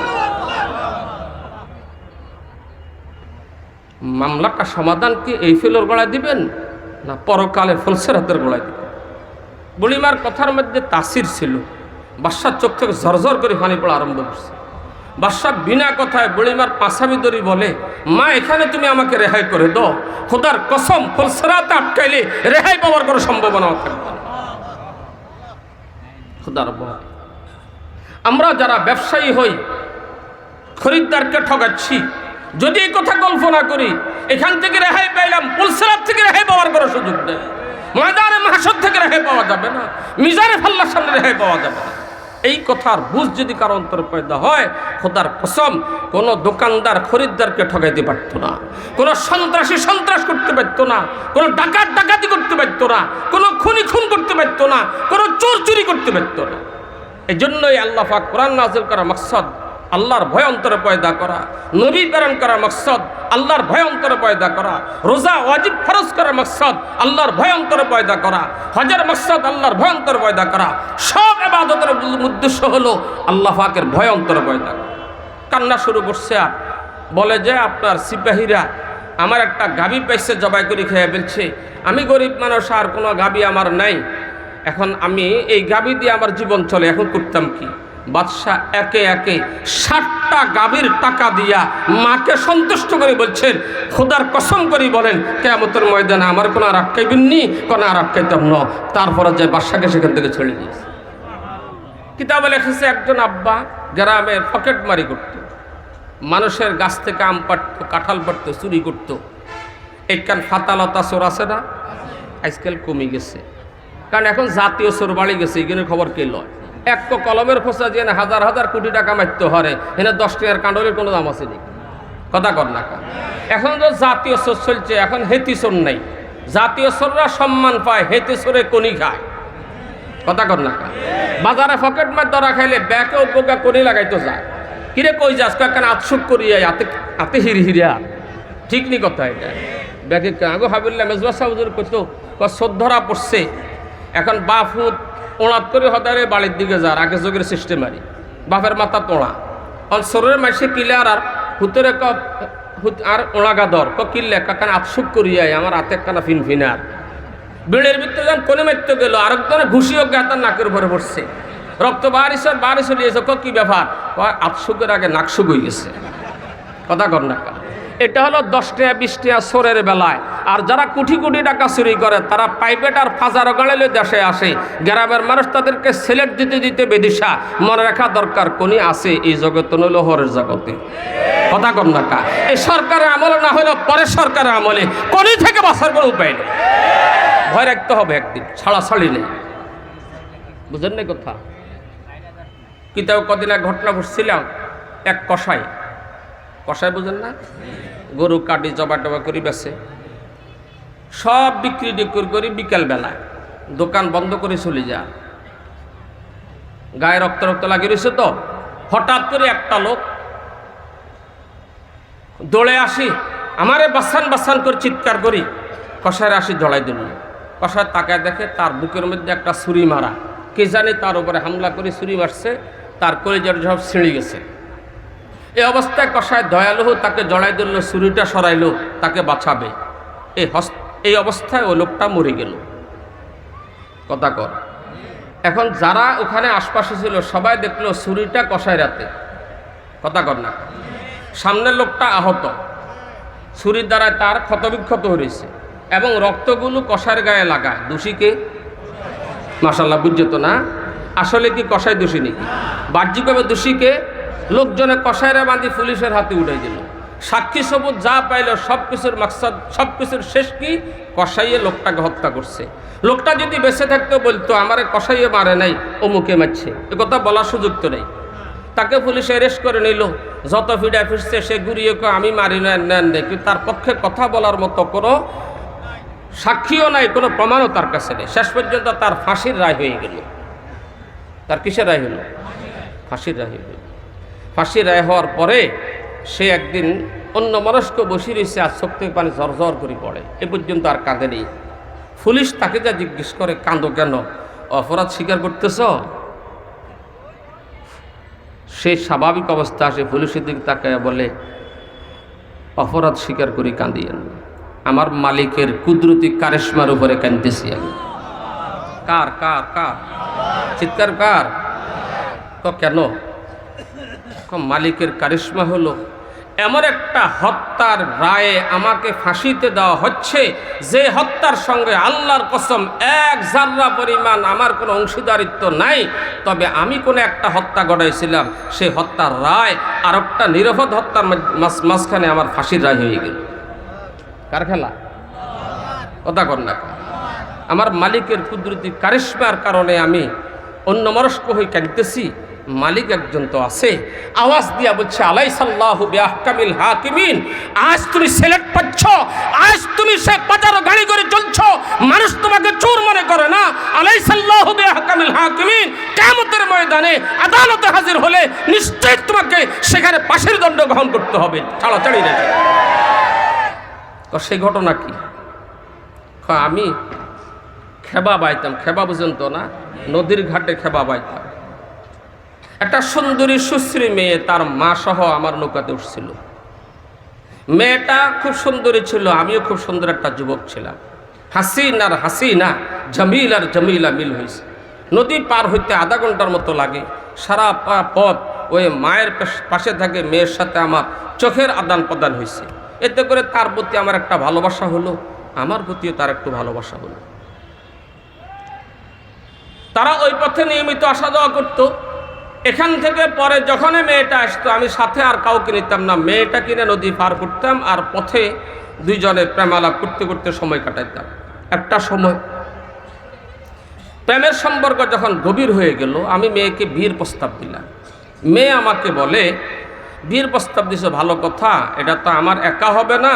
A: মামলাটা সমাধান কি এই ফুলের গোড়ায় দিবেন, না পরকালে ফুলসেরাতের গোড়ায় দিবেন? বুড়িমার কথার মধ্যে তাসির ছিল। বাদশার চোখ থেকে ঝরঝর করে পানি পড়া আরম্ভ করছে। বাদশা বিনা কথায় বুড়িমার পাশাবি ধরি বলে, মা এখানে তুমি আমাকে রেহাই করে দাও, খোদার কসম ফুলসেরাতে আটকাইলে রেহাই পাওয়ার কোনো সম্ভাবনা থাকবে না। খোদার ভয়, আমরা যারা ব্যবসায়ী হই, খরিদ্দারকে ঠকাচ্ছি, যদি এই কথা কল্পনা করি এখান থেকে রেহাই পাইলাম, ফুলসেরাত থেকে রেহাই পাওয়ার কোনো সুযোগ নেই, ময়দানে মাহশর থেকে রেহাই পাওয়া যাবে না, মিজানে ফাল্লার সামনে রেহাই পাওয়া যাবে না। এই কথার বুঝ যদি কারো অন্তর পয়দা হয়, খোদার কসম কোনো দোকানদার খরিদ্দারকে ঠকাইতে পারত না, কোনো সন্ত্রাসী সন্ত্রাস করতে পারত না, কোনো ডাকাত ডাকাতি করতে পারত না, কোনো খুনি খুন করতে পারত না, কোনো চোর চুরি করতে পারত না। এই জন্যই আল্লাহ পাক কোরআন নাযিল করার মাকসাদ আল্লাহর ভয় অন্তরে পয়দা করা, নবী প্রেরণ করার মাকসাদ আল্লাহর ভয় অন্তরে পয়দা করা, রোজা ওয়াজিব ফরজ করার মাকসাদ আল্লাহর ভয় অন্তরে পয়দা করা, হজের মাকসাদ আল্লাহর ভয় অন্তরে পয়দা করা, সব ইবাদতের উদ্দেশ্য হলো আল্লাহ পাকের ভয় অন্তরে পয়দা করা। কান্না শুরু করছে আর বলে যে, আপনার সিপাহীরা আমার একটা গাভী পাইছে, জবাই করে খেয়ে ফেলছে, আমি গরিব মানুষ, আর কোনো গাভী আমার নাই, এখন আমি এই গাভী দিয়ে আমার জীবন চলে, এখন করতাম কি? বাদশাহ একে একে 60টা গাভীর টাকা দিয়া মাকে সন্তুষ্ট করে বলছেন, খোদার কসম করে বলেন, কিয়ামতের ময়দানে আমার কোনো আর আটকাইবেন নি, কোনো আর আটকাইতাম না। তারপরে যে বাদশাকে সেখান থেকে ছেড়ে দিয়েছে। কিতাবে লিখেছে, একজন আব্বা গ্রামের পকেট মারি করত, মানুষের গাছ থেকে আম পাড়ত, কাঁঠাল পাড়ত, চুরি করত। এইখান ফাতালতা চোর আছে না, আজকাল কমে গেছে, কারণ এখন জাতীয় চোর বাড়ি গেছে, এখানে খবর কে লয়। এক কলমের খোঁচা যে হাজার হাজার কোটি টাকা মারতে হরে, এনে 10 টাকার কাণ্ডলের কোনো দাম আছে নাকি? কথা কর না। এখন তো জাতীয় চোর চলছে, এখন হেতি চোর নাই, জাতীয় চোররা সম্মান পায়, হেতি চোরে কনি খায়। কথা কর না। বাজারে পকেট মার ধরা খাইলে ব্যাকে উপকা কনি লাগাইতে যায়, কিরে কই যাস, কেন আতসুক করিয়া আতে হিরি হিরিয়া, ঠিক নি কথা এটা। ব্যাগে আগো হাবিল্লা মেজবা সাহুজুর করতো, চোর ধরা পড়ছে, এখন বাফুত ওড়াত করে হদারে বাড়ির দিকে যার আগে যোগের সিস্টেম আরি, বাপের মাথা তোড়া, অন শরীরের মাসে কিলার আর হুতরে আর ওড়াগা দর কিনলে কাকান আতসুক করিয়াই আমার হাতে একখানা ফিনফিনার বিড়ের ভিতরে যান কোনে মারতে গেল, আরেকজনে ঘুষিও তার নাকের ভরে পড়ছে, রক্ত বাড়ি চলিয়েছে। কি ব্যাপার? আতসুকের আগে নাকসুক হয়ে গেছে। কথা কর না। এটা হলো 10 টাকা 20 টাকা চোরের বেলায়। আর যারা কোটি কোটি টাকা চুরি করে তারা প্রাইভেট আর ফাজার গাড়িলে দেশে আসে, গ্রামের মানুষ তাদেরকে সিলেট দিতে দিতে বেদিশা। মনে রাখা দরকার, কোনি আছে এই জগতে নইল হরের জগতে। কথা কর না। এই সরকারের আমলে না হলেও পরের সরকারের আমলে কোনি থেকে বাঁচার কোনো উপায় নেই, ভয় রাখতে হবে, একদিন ছাড়াছাড়ি নেই। বুঝেন না কথা? কিতাব কদিন এক ঘটনা ঘটছিলাম, এক কসাই বুঝেন না, গরু কাটি জবা টবা করি বেছে, সব বিক্রি করি বিকেলবেলায় দোকান বন্ধ করে চলে যায়, গায়ে রক্ত রক্ত লাগিয়ে রয়েছে। তো হঠাৎ করে একটা লোক দৌড়ে আসি, আমারে বাসান করে চিৎকার করি, কষায় আসি জড়াই দিল। কষায় তাকায় দেখে তার বুকের মধ্যে একটা ছুরি মারা, কে জানে তার উপরে হামলা করে ছুরি মারছে, তার কলিজার সব ছিঁড়ে গেছে। এই অবস্থায় কসাই দয়ালু তাকে জড়াই দিল, ছুরিটা সরাইলো, তাকে বাঁচাবে। এই অবস্থায় ওই লোকটা মরে গেল। কথা কর। এখন যারা ওখানে আশপাশে ছিল সবাই দেখলো ছুরিটা কসাই রাতে। কথা কর না। সামনের লোকটা আহত, ছুরির দ্বারা তার ক্ষতবিক্ষত হয়েছে এবং রক্তগুলো কসাইয়ের গায়ে লাগায়। দোষীকে? মাশাআল্লাহ, বুঝছো তো না? আসলে কি কসাই দোষী নাকি? বাহ্যিকভাবে দোষীকে লোকজনে কসাইরা বাঁধি পুলিশের হাতে উঠে দিল। সাক্ষী সবুত যা পাইল সব কিছুর মাকসাদ, সব কিছুর শেষ কি? কসাইয়ে লোকটাকে হত্যা করছে। লোকটা যদি বেঁচে থাকতো বলতো আমারে কসাইয়ে মারে নাই, অমুকে মারছে, এ কথা বলার সুযোগ তো নেই। তাকে পুলিশ অ্যারেস্ট করে নিল। যত ফিডা ফিরছে সে ঘুরিয়ে আমি মারি নেন কিন্তু তার পক্ষে কথা বলার মতো কোনো সাক্ষীও নাই, কোনো প্রমাণও তার কাছে নেই। শেষ পর্যন্ত তার ফাঁসির রায় হয়ে গেল। তার কিসের রায় হলো? ফাঁসির রায় হয়ে গেল। ফাঁসির রায় হওয়ার পরে সে একদিন অন্য মানুষকে বসে রয়েছে, আর চোখ থেকে পানি ঝরঝর করে পড়ে। এ পর্যন্ত আর কাঁদেনি। পুলিশ তাকে যা জিজ্ঞেস করে, কাঁদো কেন? অপরাধ স্বীকার করতেছ? সে স্বাভাবিক অবস্থা আসে, পুলিশের দিকে তাকায় বলে, অপরাধ স্বীকার করি কাঁদিয়েন, আমার মালিকের কুদরতি কারিশমার উপরে কাঁদতেছি আমি। কার কার কার চিৎকার কার? কেন? মালিকের কারিশমা হলো এমন একটা হত্যার রায়ে আমাকে ফাঁসিতে দেওয়া হচ্ছে যে হত্যার সঙ্গে আল্লাহর কসম এক জাররা পরিমাণ আমার কোনো অংশীদারিত্ব নাই, তবে আমি কোনো একটা হত্যা ঘটাইছিলাম, সেই হত্যার রায় আর একটা নিরপরাধ হত্যার মাঝখানে আমার ফাঁসির রায় হয়ে গেল। কার খেলা? কথা কর না। আমার মালিকের কুদরতি কারিশমার কারণে আমি অন্যমনস্ক হয়ে কাঁদতেছি। মালিক একজন তো আছে। আওয়াজ দিয়া বলছে, আলাইসাল্লাহু বিআহকামিল হাকিমিন। আজ তুমি সিলেট পাচ্ছ, আজ তুমি সে পাজারো গাড়ি করে চলছ, মানুষ তোমাকে চোর মনে করে না। আলাইসাল্লাহু বিআহকামিল হাকিমিন। কিয়ামতের ময়দানে আদালতে হাজির হলে নিশ্চয় তোমাকে সেখানে ফাঁসির দণ্ড গ্রহণ করতে হবে। ছাড়াছাড়ি রেখে সেই ঘটনা কি? আমি খেবা বাইতাম। খেবা বুঝেন তো না? নদীর ঘাটে খেবা বাইতাম। একটা সুন্দরী সুশ্রী মেয়ে তার মা সহ আমার নৌকাতে উঠছিল। মেয়েটা খুব সুন্দরী ছিল, আমিও খুব সুন্দর একটা যুবক ছিলাম। হাসিন আর হাসিনা, জামিল আর জামিলা মিল হয়েছে। নদী পার হইতে আধা ঘন্টার মতো লাগে। সারা পথ ওই মায়ের পাশে থাকে মেয়ের সাথে আমার চোখের আদান প্রদান হয়েছে। এতে করে তার প্রতি আমার একটা ভালোবাসা হলো, আমার প্রতিও তার একটু ভালোবাসা হলো। তারা ওই পথে নিয়মিত আসা যাওয়া করতো। এখান থেকে পরে যখনই মেয়েটা আসতো আমি সাথে আর কাউকে নিতাম না, মেয়েটা কিনে নদী পার করতাম আর পথে দুইজনে প্রেমালাপ করতে করতে সময় কাটাইতাম। একটা সময় প্রেমের সম্পর্ক যখন গভীর হয়ে গেল, আমি মেয়েকে বিয়ের প্রস্তাব দিলাম। মেয়ে আমাকে বলে, বিয়ের প্রস্তাব দিছো ভালো কথা, এটা তো আমার একা হবে না,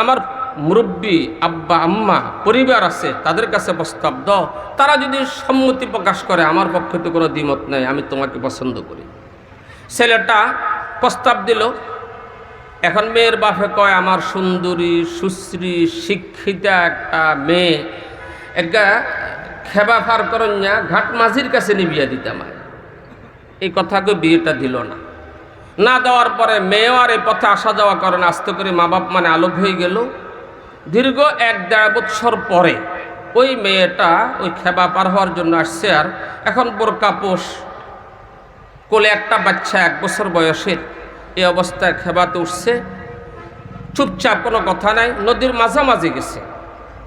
A: আমার মুরব্বী আব্বা আম্মা পরিবার আছে, তাদের কাছে প্রস্তাব দাও, তারা যদি সম্মতি প্রকাশ করে, আমার পক্ষে তো কোনো দ্বিমত নেই, আমি তোমাকে পছন্দ করি। ছেলেটা প্রস্তাব দিল। এখন মেয়ের বাপে কয়, আমার সুন্দরী সুশ্রী শিক্ষিতা একটা মেয়ে একটা খেবা ফার করেন না, ঘাট মাঝির কাছে নিয়ে বিয়ে দিতে আমায়। এই কথাকে বিয়েটা দিল না। না দেওয়ার পরে মেয়েও আর এই পথে আসা যাওয়া করে না। আস্তে করে মা বাপ মানে আলোক হয়ে গেল। দীর্ঘ 1-1.5 বছর পরে ওই মেয়েটা ওই খেবা পার হওয়ার জন্য আসছে। আর এখন বোরকা পোষ, কোলে একটা বাচ্চা 1 বছর বয়সের। এই অবস্থায় খেবাতে উঠছে, চুপচাপ, কোনো কথা নাই। নদীর মাঝামাঝি গেছে,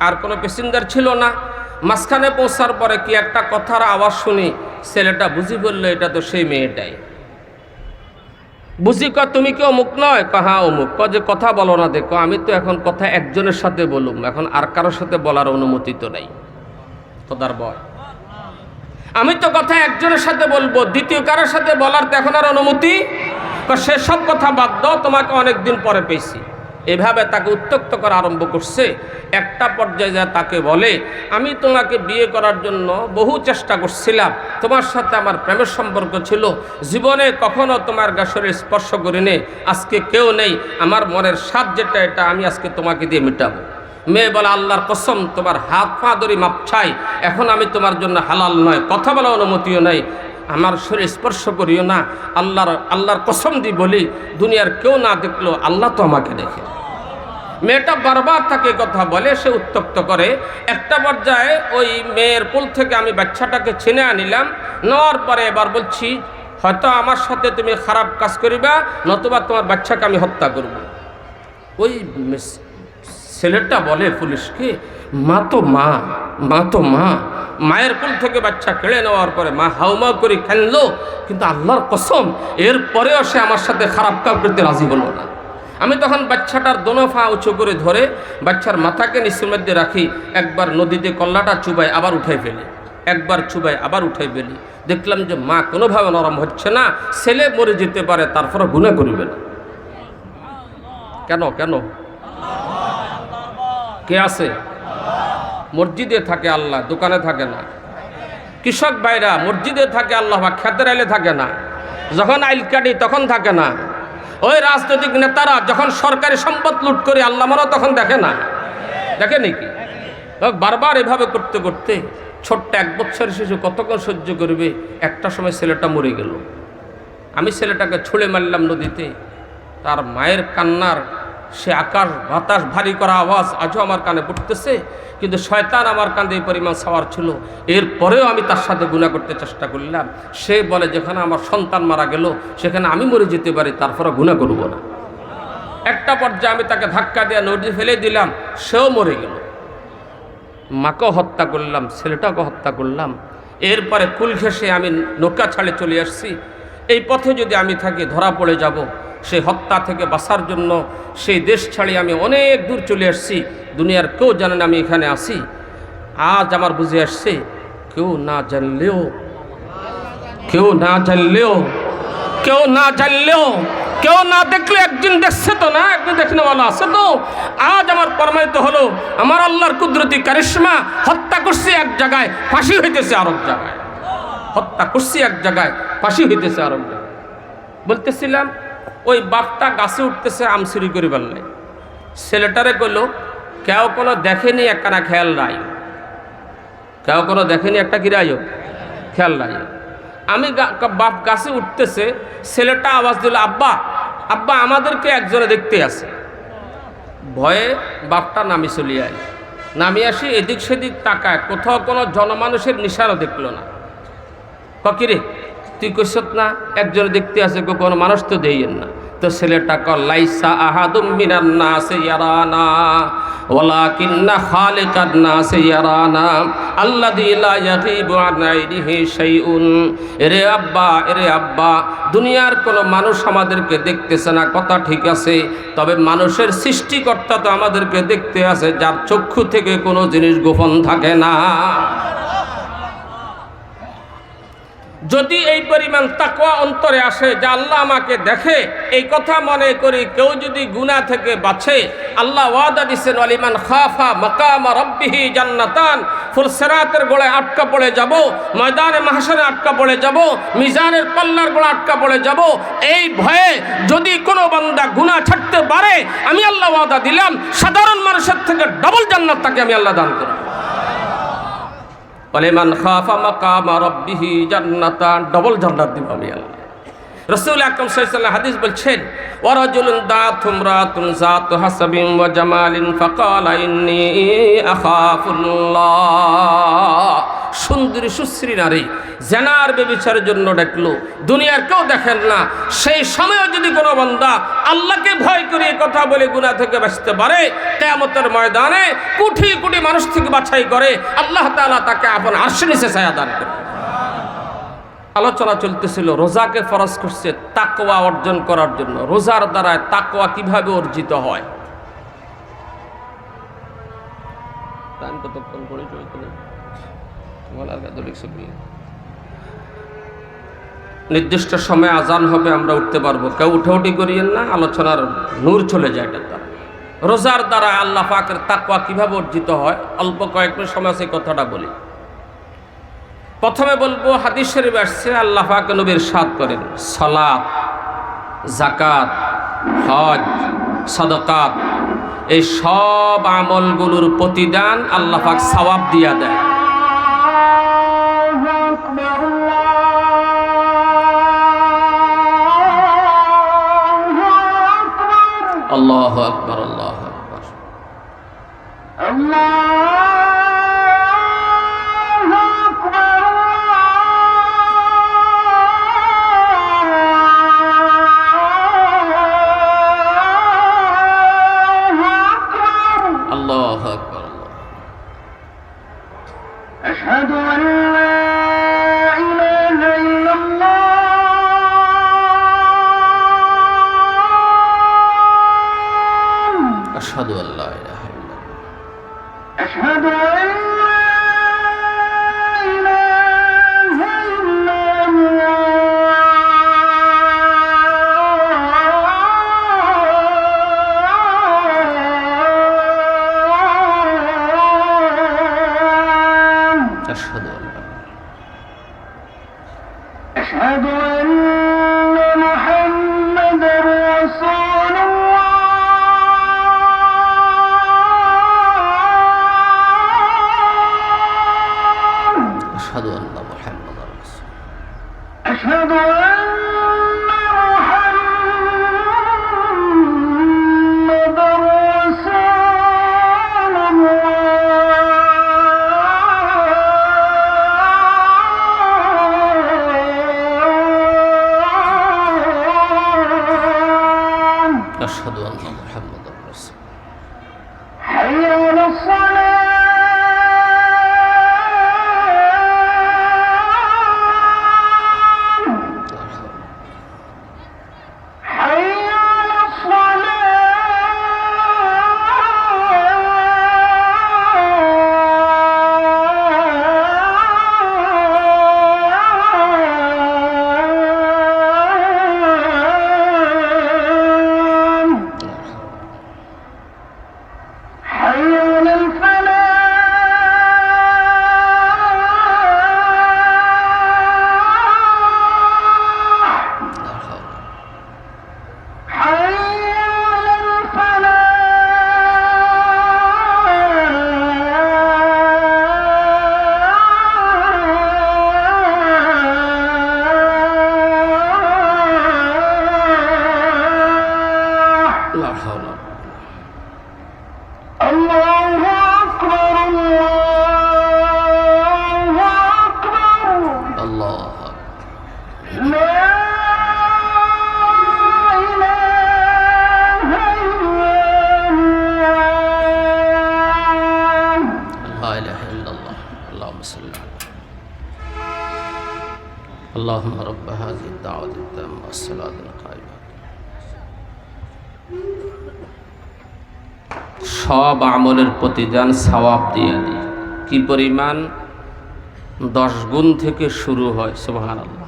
A: আর কোনো প্যাসেঞ্জার ছিল না। মাঝখানে পৌঁছার পরে কি একটা কথার আওয়াজ শুনি, ছেলেটা বুঝি বললো এটা তো সেই মেয়েটাই। বুঝি ক তুমি কি অমুক নয়? হ্যাঁ অমুক। যে কথা বলো না, দেখো আমি তো এখন কথা একজনের সাথে বলুম, এখন আর কারোর সাথে বলার অনুমতি তো নেই। খোদার ভয়, আমি তো কথা একজনের সাথে বলবো, দ্বিতীয় কারোর সাথে বলার তো এখন আর অনুমতি। সেসব কথা বাদ দাও, তোমাকে অনেকদিন পরে পেয়েছি। এভাবে তাকে উত্ত্যক্ত করা আরম্ভ করছে। একটা পর্যায়ে যা তাকে বলে, আমি তোমাকে বিয়ে করার জন্য বহু চেষ্টা করছিলাম, তোমার সাথে আমার প্রেমের সম্পর্ক ছিল, জীবনে কখনো তোমার শরীর স্পর্শ করিনি, আজকে কেউ নেই, আমার মনের স্বাদ যেটা এটা আমি আজকে তোমাকে দিয়ে মেটাবো। মেয়ে বলে, আল্লাহর কসম, তোমার হাত পা ধরে মাপ চাই, এখন আমি তোমার জন্য হালাল নয়, কথা বলা অনুমতিও নাই। আমার শরীর স্পর্শ করিও না, আল্লাহর কসম দিয়ে বলি, দুনিয়ার কেউ না দেখলো আল্লাহ তো আমাকে দেখে। মেয়েটা বারবার তাকে কথা বলে, সে উত্ত্যক্ত করে। একটা পর্যায়ে ওই মেয়ের কোল থেকে আমি বাচ্চাটাকে ছিনে আনিলাম। নেওয়ার পরে এবার বলছি, হয়তো আমার সাথে তুমি খারাপ কাজ করিবা, নতুবা তোমার বাচ্চাকে আমি হত্যা করব। ওই ছেলেটা বলে পুলিশকে, মা তো মা, মা তো মা। মায়ের কোল থেকে বাচ্চা কেড়ে নেওয়ার পরে মা হাউমাউ করে কাঁদলো, কিন্তু আল্লাহর কসম এরপরেও সে আমার সাথে খারাপ কাজ করতে রাজি হলো না। আমি তখন বাচ্চাটার দোনো পা উঁচু করে ধরে বাচ্চার মাথাকে নিচের মধ্যে রাখি, একবার নদীতে কল্লাটা চুবাই আবার উঠাই ফেলি, একবার চুবাই আবার উঠাই ফেলি। দেখলাম যে মা কোনোভাবে নরম হচ্ছে না, ছেলে মরে যেতে পারে, তারপরে গুনাহ করিবে না। কেন কেন কে আছে? মসজিদে থাকে আল্লাহ, দোকানে থাকে না। কৃষক ভাইরা মসজিদে থাকে আল্লাহ, বা খেতের আইলে থাকে না। যখন আইল কাটি তখন থাকে না। ওই রাজনৈতিক নেতারা যখন সরকারি সম্পদ লুট করে আল্লাহ মারা, তখন দেখে না। দেখে নাকি? বারবার এভাবে করতে করতে ছোট্ট 1 বছরের শিশু কতক্ষণ সহ্য করবে? একটা সময় ছেলেটা মরে গেল। আমি ছেলেটাকে ছুঁড়ে মারলাম নদীতে। তার মায়ের কান্নার সে আকাশ বাতাস ভারী করা আওয়াজ আজও আমার কানে পড়তেছে। কিন্তু শয়তান আমার কানে এই পরিমাণ সাওয়ার ছিল, এরপরেও আমি তার সাথে গুনাহ করতে চেষ্টা করলাম। সে বলে, যেখানে আমার সন্তান মারা গেল সেখানে আমি মরে যেতে পারি, তারপরে গুনাহ করব না। একটা পর্যায়ে আমি তাকে ধাক্কা দিয়ে নদী ফেলে দিলাম, সেও মরে গেল। মাকেও হত্যা করলাম, ছেলেটাকে হত্যা করলাম। এরপরে কুল ঘেঁষে আমি নৌকা ছাড়ে চলে আসছি। এই পথে যদি আমি থাকি ধরা পড়ে যাব। সেই হত্যা থেকে বাঁচার জন্য সেই দেশ ছাড়িয়ে আমি অনেক দূর চলে আসছি। দুনিয়ার কেউ জানে না আমি এখানে আসি। আজ আমার বুঝে আসছে, কেউ না জানলেও, কেউ না জানলেও, কেউ না জানলেও, কেউ না দেখলে একদিন দেখছে তো না, একদিন দেখনে ভালো আছে তো। আজ আমার প্রমাণিত হলো, আমার আল্লাহর কুদরতি কারিশমা। হত্যা করছি এক জায়গায়, ফাঁসি হইতেছে আরেক জায়গায়। হত্যা করছি এক জায়গায়, ফাঁসি হইতেছে আরেক জায়গায়। বলতেছিলাম, ওই বাপটা গাছে উঠতেছে আম চুরি করে বললে, ছেলেটারে কইল, কেউ কোনো দেখেনি একখানা খেয়াল নাই, কেউ কোনো দেখেনি একটা কিরাইও খেয়াল নাই। আমি বাপ গাছে উঠতেছে, ছেলেটা আওয়াজ দিল, আব্বা আব্বা আমাদেরকে একজনে দেখতে আসে। ভয়ে বাপটা নামি চলে আয়। নামি আসি, এদিক সেদিক তাকায়, কোথাও কোনো জনমানুষের নিশানও দেখলো না। কিরে তুই কইছত না একজনে দেখতে আসে, কোনো মানুষ তো দেইয়েন না। তো ছেলেটা কল, লাইসা আহাদুম মিনান নাসি ইয়ারানা ওয়ালাকিন্না খালিকান নাসি ইয়ারানা আল্লাযী লা ইয়াগীবু আন আইনিহি শাইউন। এরে আব্বা, দুনিয়ার কোনো মানুষ আমাদেরকে দেখতেছে না, কথা ঠিক আছে, তবে মানুষের সৃষ্টিকর্তা তো আমাদেরকে দেখতে আছে, যার চক্ষু থেকে কোনো জিনিস গোপন থাকে না। যদি এই পরিমাণ তাকওয়া অন্তরে আসে যে আল্লাহ আমাকে দেখে, এই কথা মনে করি কেউ যদি গুনাহ থেকে বাঁচে, আল্লাহ ওয়াদা দিয়েছেন, ওয়ালিমান খাফা মাকামা রাব্বিহি জান্নাতান। ফুলসিরাতের গোড়ায় আটকা পড়ে যাব, ময়দানে মাহশারে আটকা পড়ে যাব, মিজানের পাল্লার গোড়ায় আটকা পড়ে যাব। এই ভয়ে যদি কোনো বান্দা গুনাহ ছাড়তে পারে, আমি আল্লাহ ওয়াদা দিলাম, সাধারণ মানুষের থেকে ডবল জান্নাত তাকে আমি আল্লাহ দান করব। ওয়ালিমান খাফা মাকামা রাব্বিহি জান্নাতান, ডবল জান্নাত দিব আমি আল্লাহ। রাসূল আকরাম সাল্লাল্লাহু আলাইহি ওয়াসাল্লাম হাদিস বলছেন, ওয়া রাজুলুন দাআতহু ইমরাতুন যাতু হাসাবিন ওয়া জামালিন ফাকালা ইন্নী আখাফুল্লাহ। সুন্দরী সুশ্রী নারী জেনার ব্যভিচারের জন্য ডাকলো, দুনিয়ার কেউ দেখেন না। সেই সময় যদি কোনো বান্দা আল্লাহকে ভয় করে কথা বলে গুনাহ থেকে বাঁচতে পারে, কিয়ামতের ময়দানে কোটি কোটি মানুষ থেকে বাছাই করে আল্লাহ তাআলা তাকে আপন আরশের নিচে ছায়া দান করবে। আলোচনা চলতেছিল, রোজাকে ফরজ করছে তাকওয়া অর্জন করার জন্য। রোজার দ্বারা তাকওয়া কিভাবে অর্জিত হয়? নির্দিষ্ট সময় আজান হবে, আমরা উঠতে পারবো, কেউ উঠাউঠি করিয়েন না, আলোচনার নূর চলে যায় এটার দ্বারা। রোজার দ্বারা আল্লাহ পাকের তাকওয়া কিভাবে অর্জিত হয়, অল্প কয়েক মিনিট সময় সেই কথাটা বলি। প্রথমে বলবো, হাদিস শরীফে আসছে, আল্লাহ পাক নবীর ইরশাদ করেন, সালাত, যাকাত, হজ, সাদাকাত, এই সব আমলগুলোর প্রতিদান আল্লাহ পাক সওয়াব দিয়া দেয়। আল্লাহু আকবার, আল্লাহু আকবার। আল্লাহু আকবার।
B: আশহাদু আল্লা ইলাহা ইল্লাল্লাহ
A: আশহাদু আল্লা ইলাহা ইল্লাল্লাহ
B: আশহাদু আল্লা ইলাহা ইল্লাল্লাহ
A: আশহাদু আল্লা
B: أشهد أن محمدًا رسول الله
A: আশহাদু আন্না মুহাম্মাদার রাসূল
B: أشهد أن محمدًا رسول الله
A: আশহাদু আন্না মুহাম্মাদার রাসূল
B: حي على الصلاة حي على الصلاة حي على الفلاح حي على الفلاح
A: লা হাওলা
B: الله أكبر الله أكبر
A: আল্লাহু আকবার।
B: لا إله إلا الله
A: لا إله إلا الله اللهم صل على اللهم رب هذه الدعوة التامة والصلاة القائمة সব আমলের প্রতিদান সওয়াব দিয়ে দিই। কি পরিমাণ? 10 গুণ থেকে শুরু হয়। সুবহানাল্লাহ।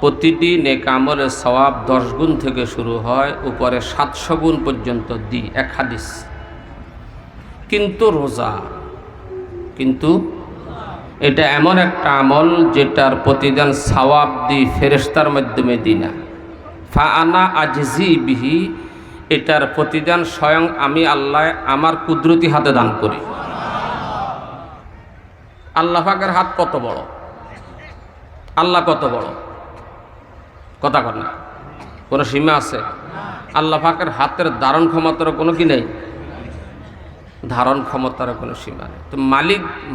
A: প্রতিটি নেক আমলের সওয়াব 10 গুণ থেকে শুরু হয়, উপরে 700 গুণ পর্যন্ত দিই, এক হাদিস। কিন্তু রোজা, কিন্তু এটা এমন একটা আমল যেটার প্রতিদান সওয়াব দিই, ফেরেশতার মাধ্যমে দিই না। ফা আনা আজজি বিহি, এটার প্রতিদান স্বয়ং আমি আল্লাহ আমার কুদরতি হাতে দান করি। আল্লাহ পাকের হাত কত বড়, আল্লাহ কত বড়, কথা কর না, কোনো সীমা আছে? আল্লাহ পাকের হাতের ধারণ ক্ষমতার কোনো কি নেই, ধারণ ক্ষমতার কোনো সীমা নেই। তো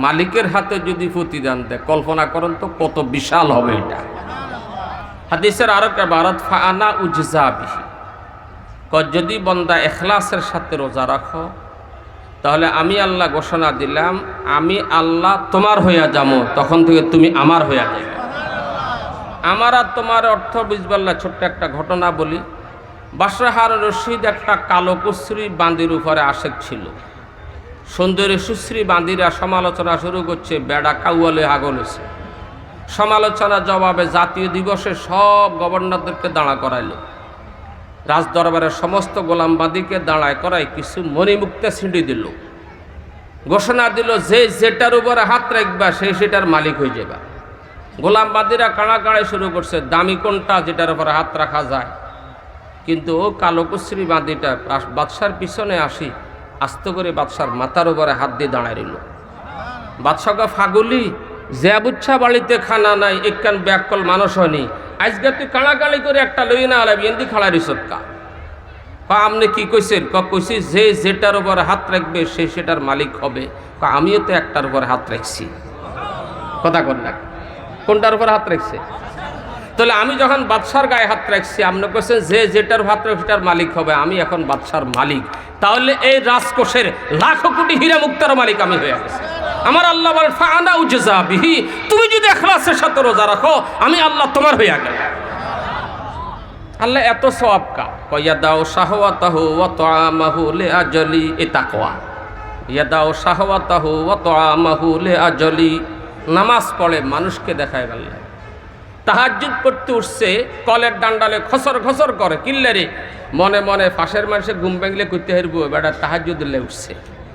A: মালিকের হাতে যদি প্রতিদান দেয়, কল্পনা করেন তো কত বিশাল হবে এটা। হাদিসের আরো ভারত ফা আনা উজজা বিহি, যদি বন্দা ইখলাসের সাথে রোজা রাখো, তাহলে আমি আল্লাহ ঘোষণা দিলাম, আমি আল্লাহ তোমার হইয়া যাবো, তখন থেকে তুমি আমার হইয়া যাবে। আমার আর তোমার অর্থ বুঝবাল্লা। ছোট্ট একটা ঘটনা বলি। বাদশাহ হারুন রশিদ একটা কালো কুশ্রী বান্দির উপরে আশেক ছিল। সুন্দরী সুশ্রী বান্দিরা সমালোচনা শুরু করছে, বেড়া কাউয়ালে আগল হয়েছে। সমালোচনা জবাবে জাতীয় দিবসে সব গভর্নরদেরকে দাঁড়া করাইল, রাজদরবারের সমস্ত গোলামবাদীকে দাঁড়ায় করায় কিছু মণিমুক্তা ছিঁড়ে দিল, ঘোষণা দিল যে যেটার উপরে হাত রাখবা সেই সেটার মালিক হয়ে যাবা। গোলামবাদীরা কাড়াকাড়ি শুরু করছে, দামি কোনটা যেটার উপরে হাত রাখা যায়। কিন্তু ও কালো কুশ্রী বাঁধিটা বাদশার পিছনে আসি আস্তে করে বাদশার মাথার উপরে হাত দিয়ে দাঁড়ায় রইল। বাদশাকে ফাগুলি যে বুচ্ছা বাড়িতে খানা নাই, একখান ব্যাকল মানুষ হয়নি, আজকে তুই কাড়াকাড়ি করে একটা লই না আলাবি এন্দি খাড়া রিসকা। আপনি কি কইছেন? কইছি যে যেটার উপরে হাত রাখবে সে সেটার মালিক হবে। আমিও তো একটার উপরে হাত রাখছি। কথা কন না, কোনটার উপরে হাত রাখছে? তাহলে আমি যখন বাদশার গায়ে হাত রাখছি, আপনি কইছেন যে যেটার হাত রাখবে সেটার মালিক হবে, আমি এখন বাদশার মালিক। তাহলে এই রাজকোষের লাখো কোটি হীরা মুক্তার মালিক আমি হয়ে গেছি। আমার আল্লাহ বলেন ফাআনা উজজা বিহি, তুমি যদি ইখলাসের সাথে রোজা রাখো আমি আল্লাহ তোমার হয়ে গেলাম। আল্লাহ এত সওয়াব কা ইয়াদাউ শাহওয়াতাহু ওয়া তুআমাহু লিআজলি, এ তাকওয়া। ইয়াদাউ শাহওয়াতাহু ওয়া তুআমাহু লিআজলি, নামাজ পড়ে মানুষকে দেখায় আল্লাহ। তাহাজ্জুদ পড়তে উঠছে, কলের ডান্ডালে খসর খসর করে, কিল্লারে মনে মনে ফাঁসের মানুষে ঘুম ভাঙলে করতে হারবো, বেটা তাহাজ্জুদ উঠছে।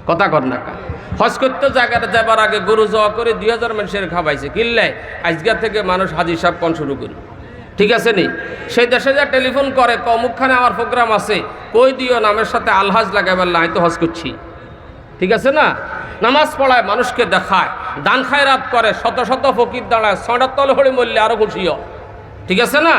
A: কথা কর না কা। হজ করতে জায়গাটা যাবার আগে গরু জবা করে 2000 মানুষের খাওয়াইছে, কিল্লায় আজকের থেকে মানুষ হাজি সাহেব কন শুরু করি। ঠিক আছে নি? সেই দেশে যা টেলিফোন করে অমুকখানে আমার প্রোগ্রাম আছে, কই দিও নামের সাথে আলহাজ লাগাবার না, আমি তো হজ করছি। ঠিক আছে না? নামাজ পড়ায় মানুষকে দেখায়, দান খায়রাত করে, শত শত ফকির দাঁড়ায়, ছড়ার তলে হলে মরলে আরো খুশিও। ঠিক আছে না?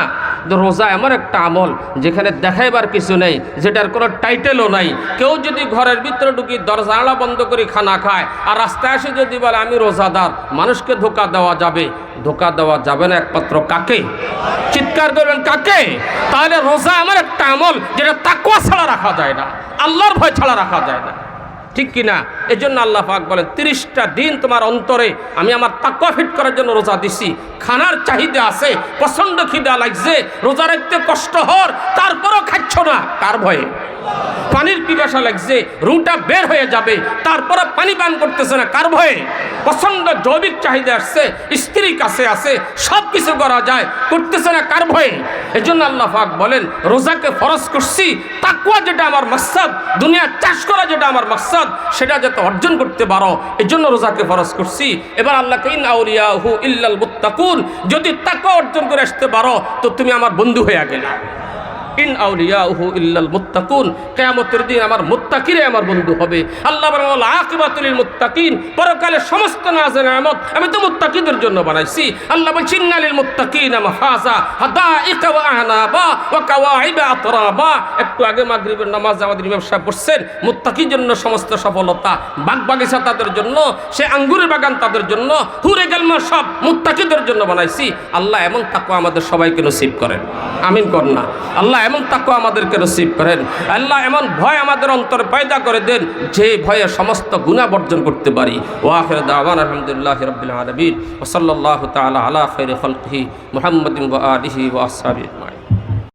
A: রোজা এমন একটা আমল যেখানে দেখাইবার কিছু নেই, যেটার কোনো টাইটেলও নাই। কেউ যদি ঘরের ভিতরে ঢুকি দরজা জানালা বন্ধ করে খানা খায় আর রাস্তায় এসে যদি বলে আমি রোজাদার, মানুষকে ধোকা দেওয়া যাবে? ধোকা দেওয়া যাবে না একমাত্র কাকে? চিৎকার করবেন কাকে? তাহলে রোজা এমন একটা আমল যেটা তাকওয়া ছাড়া রাখা যায় না, আল্লাহর ভয় ছাড়া রাখা যায় না। ঠিক কিনা? এই জন্য আল্লাহ পাক বলেন 30টা দিন তোমার অন্তরে আমি আমার তাকওয়া ফিট করার জন্য রোজা দিছি। খানার চাহিদা আছে, প্রচন্ড খিদা লাগছে, রোজা রাখতে কষ্ট হর, তারপরও খাচ্ছ না, কার ভয়ে? পানির পিপাসা লাগছে, রুটা বের হয়ে যাবে, তারপরে পানি পান করতেছে না, কার ভয়ে? প্রচন্ড জৈবিক চাহিদা আসছে, স্ত্রী কাছে আছে, সব কিছু করা যায়, করতেছে না, কার ভয়ে? এই জন্য আল্লাহ পাক বলেন রোজাকে ফরজ করছি, তাকওয়া যেটা আমার মাকসাদ, দুনিয়া চাষ করা যেটা আমার মাকসাদ, সেটা যাতে অর্জন করতে পারো, এই জন্য রোজাকে ফরজ করছি। এবার আল্লাহকে ইন আউলিয়াহু ইল্লাল মুত্তাকুন, যদি তাকওয়া অর্জন করে আসতে পারো তো তুমি আমার বন্ধু হয়ে গেলে। ইন আউলিয়াহু ইল্লাল মুত্তাকুন, কিয়ামতের দিন আমার মুত্তাকিরা আমার বন্ধু হবে। আল্লাহ বলেন ওয়াল আকিবাতুল লিল মুত্তাকিন, পরকালে সমস্ত নাজ নেয়ামত আমি তো মুত্তাকিদের জন্য বানাইছি। আল্লাহ বলেন ইন্নালিল মুত্তাকিনা মাফাজা হাদাইকা ওয়া আহনাবা ওয়া কাওয়াইবা আতরাবা। একটু আগে মাগরিবের নামাজ আমাদের ইমাম সাহেব পড়ছেন, মুত্তাকির জন্য সমস্ত সফলতা, বাগ বাগিচা তাদের জন্য, সে আঙ্গুরের বাগান তাদের জন্য, হুরে গালমা সব মুত্তাকিদের জন্য বানাইছি। আল্লাহ এমন তাকওয়া আমাদের সবাইকে নসিব করেন, আমিন কর না। আল্লাহ এমন তাকওয়া আমাদেরকে নসিব করেন। আল্লাহ এমন ভয় আমাদের অন্তরে পয়দা করে দেন, যে ভয়ে সমস্ত গুনাহ বর্জন করতে পারি। ওয়া আখিরু দাওয়ানা আলহামদুলিল্লাহি রাব্বিল আলামিন ওয়া সাল্লাল্লাহু তাআলা আলা খায়রি খালকিহি মুহাম্মাদিন ওয়া আলিহি ওয়া আসহাবিহি।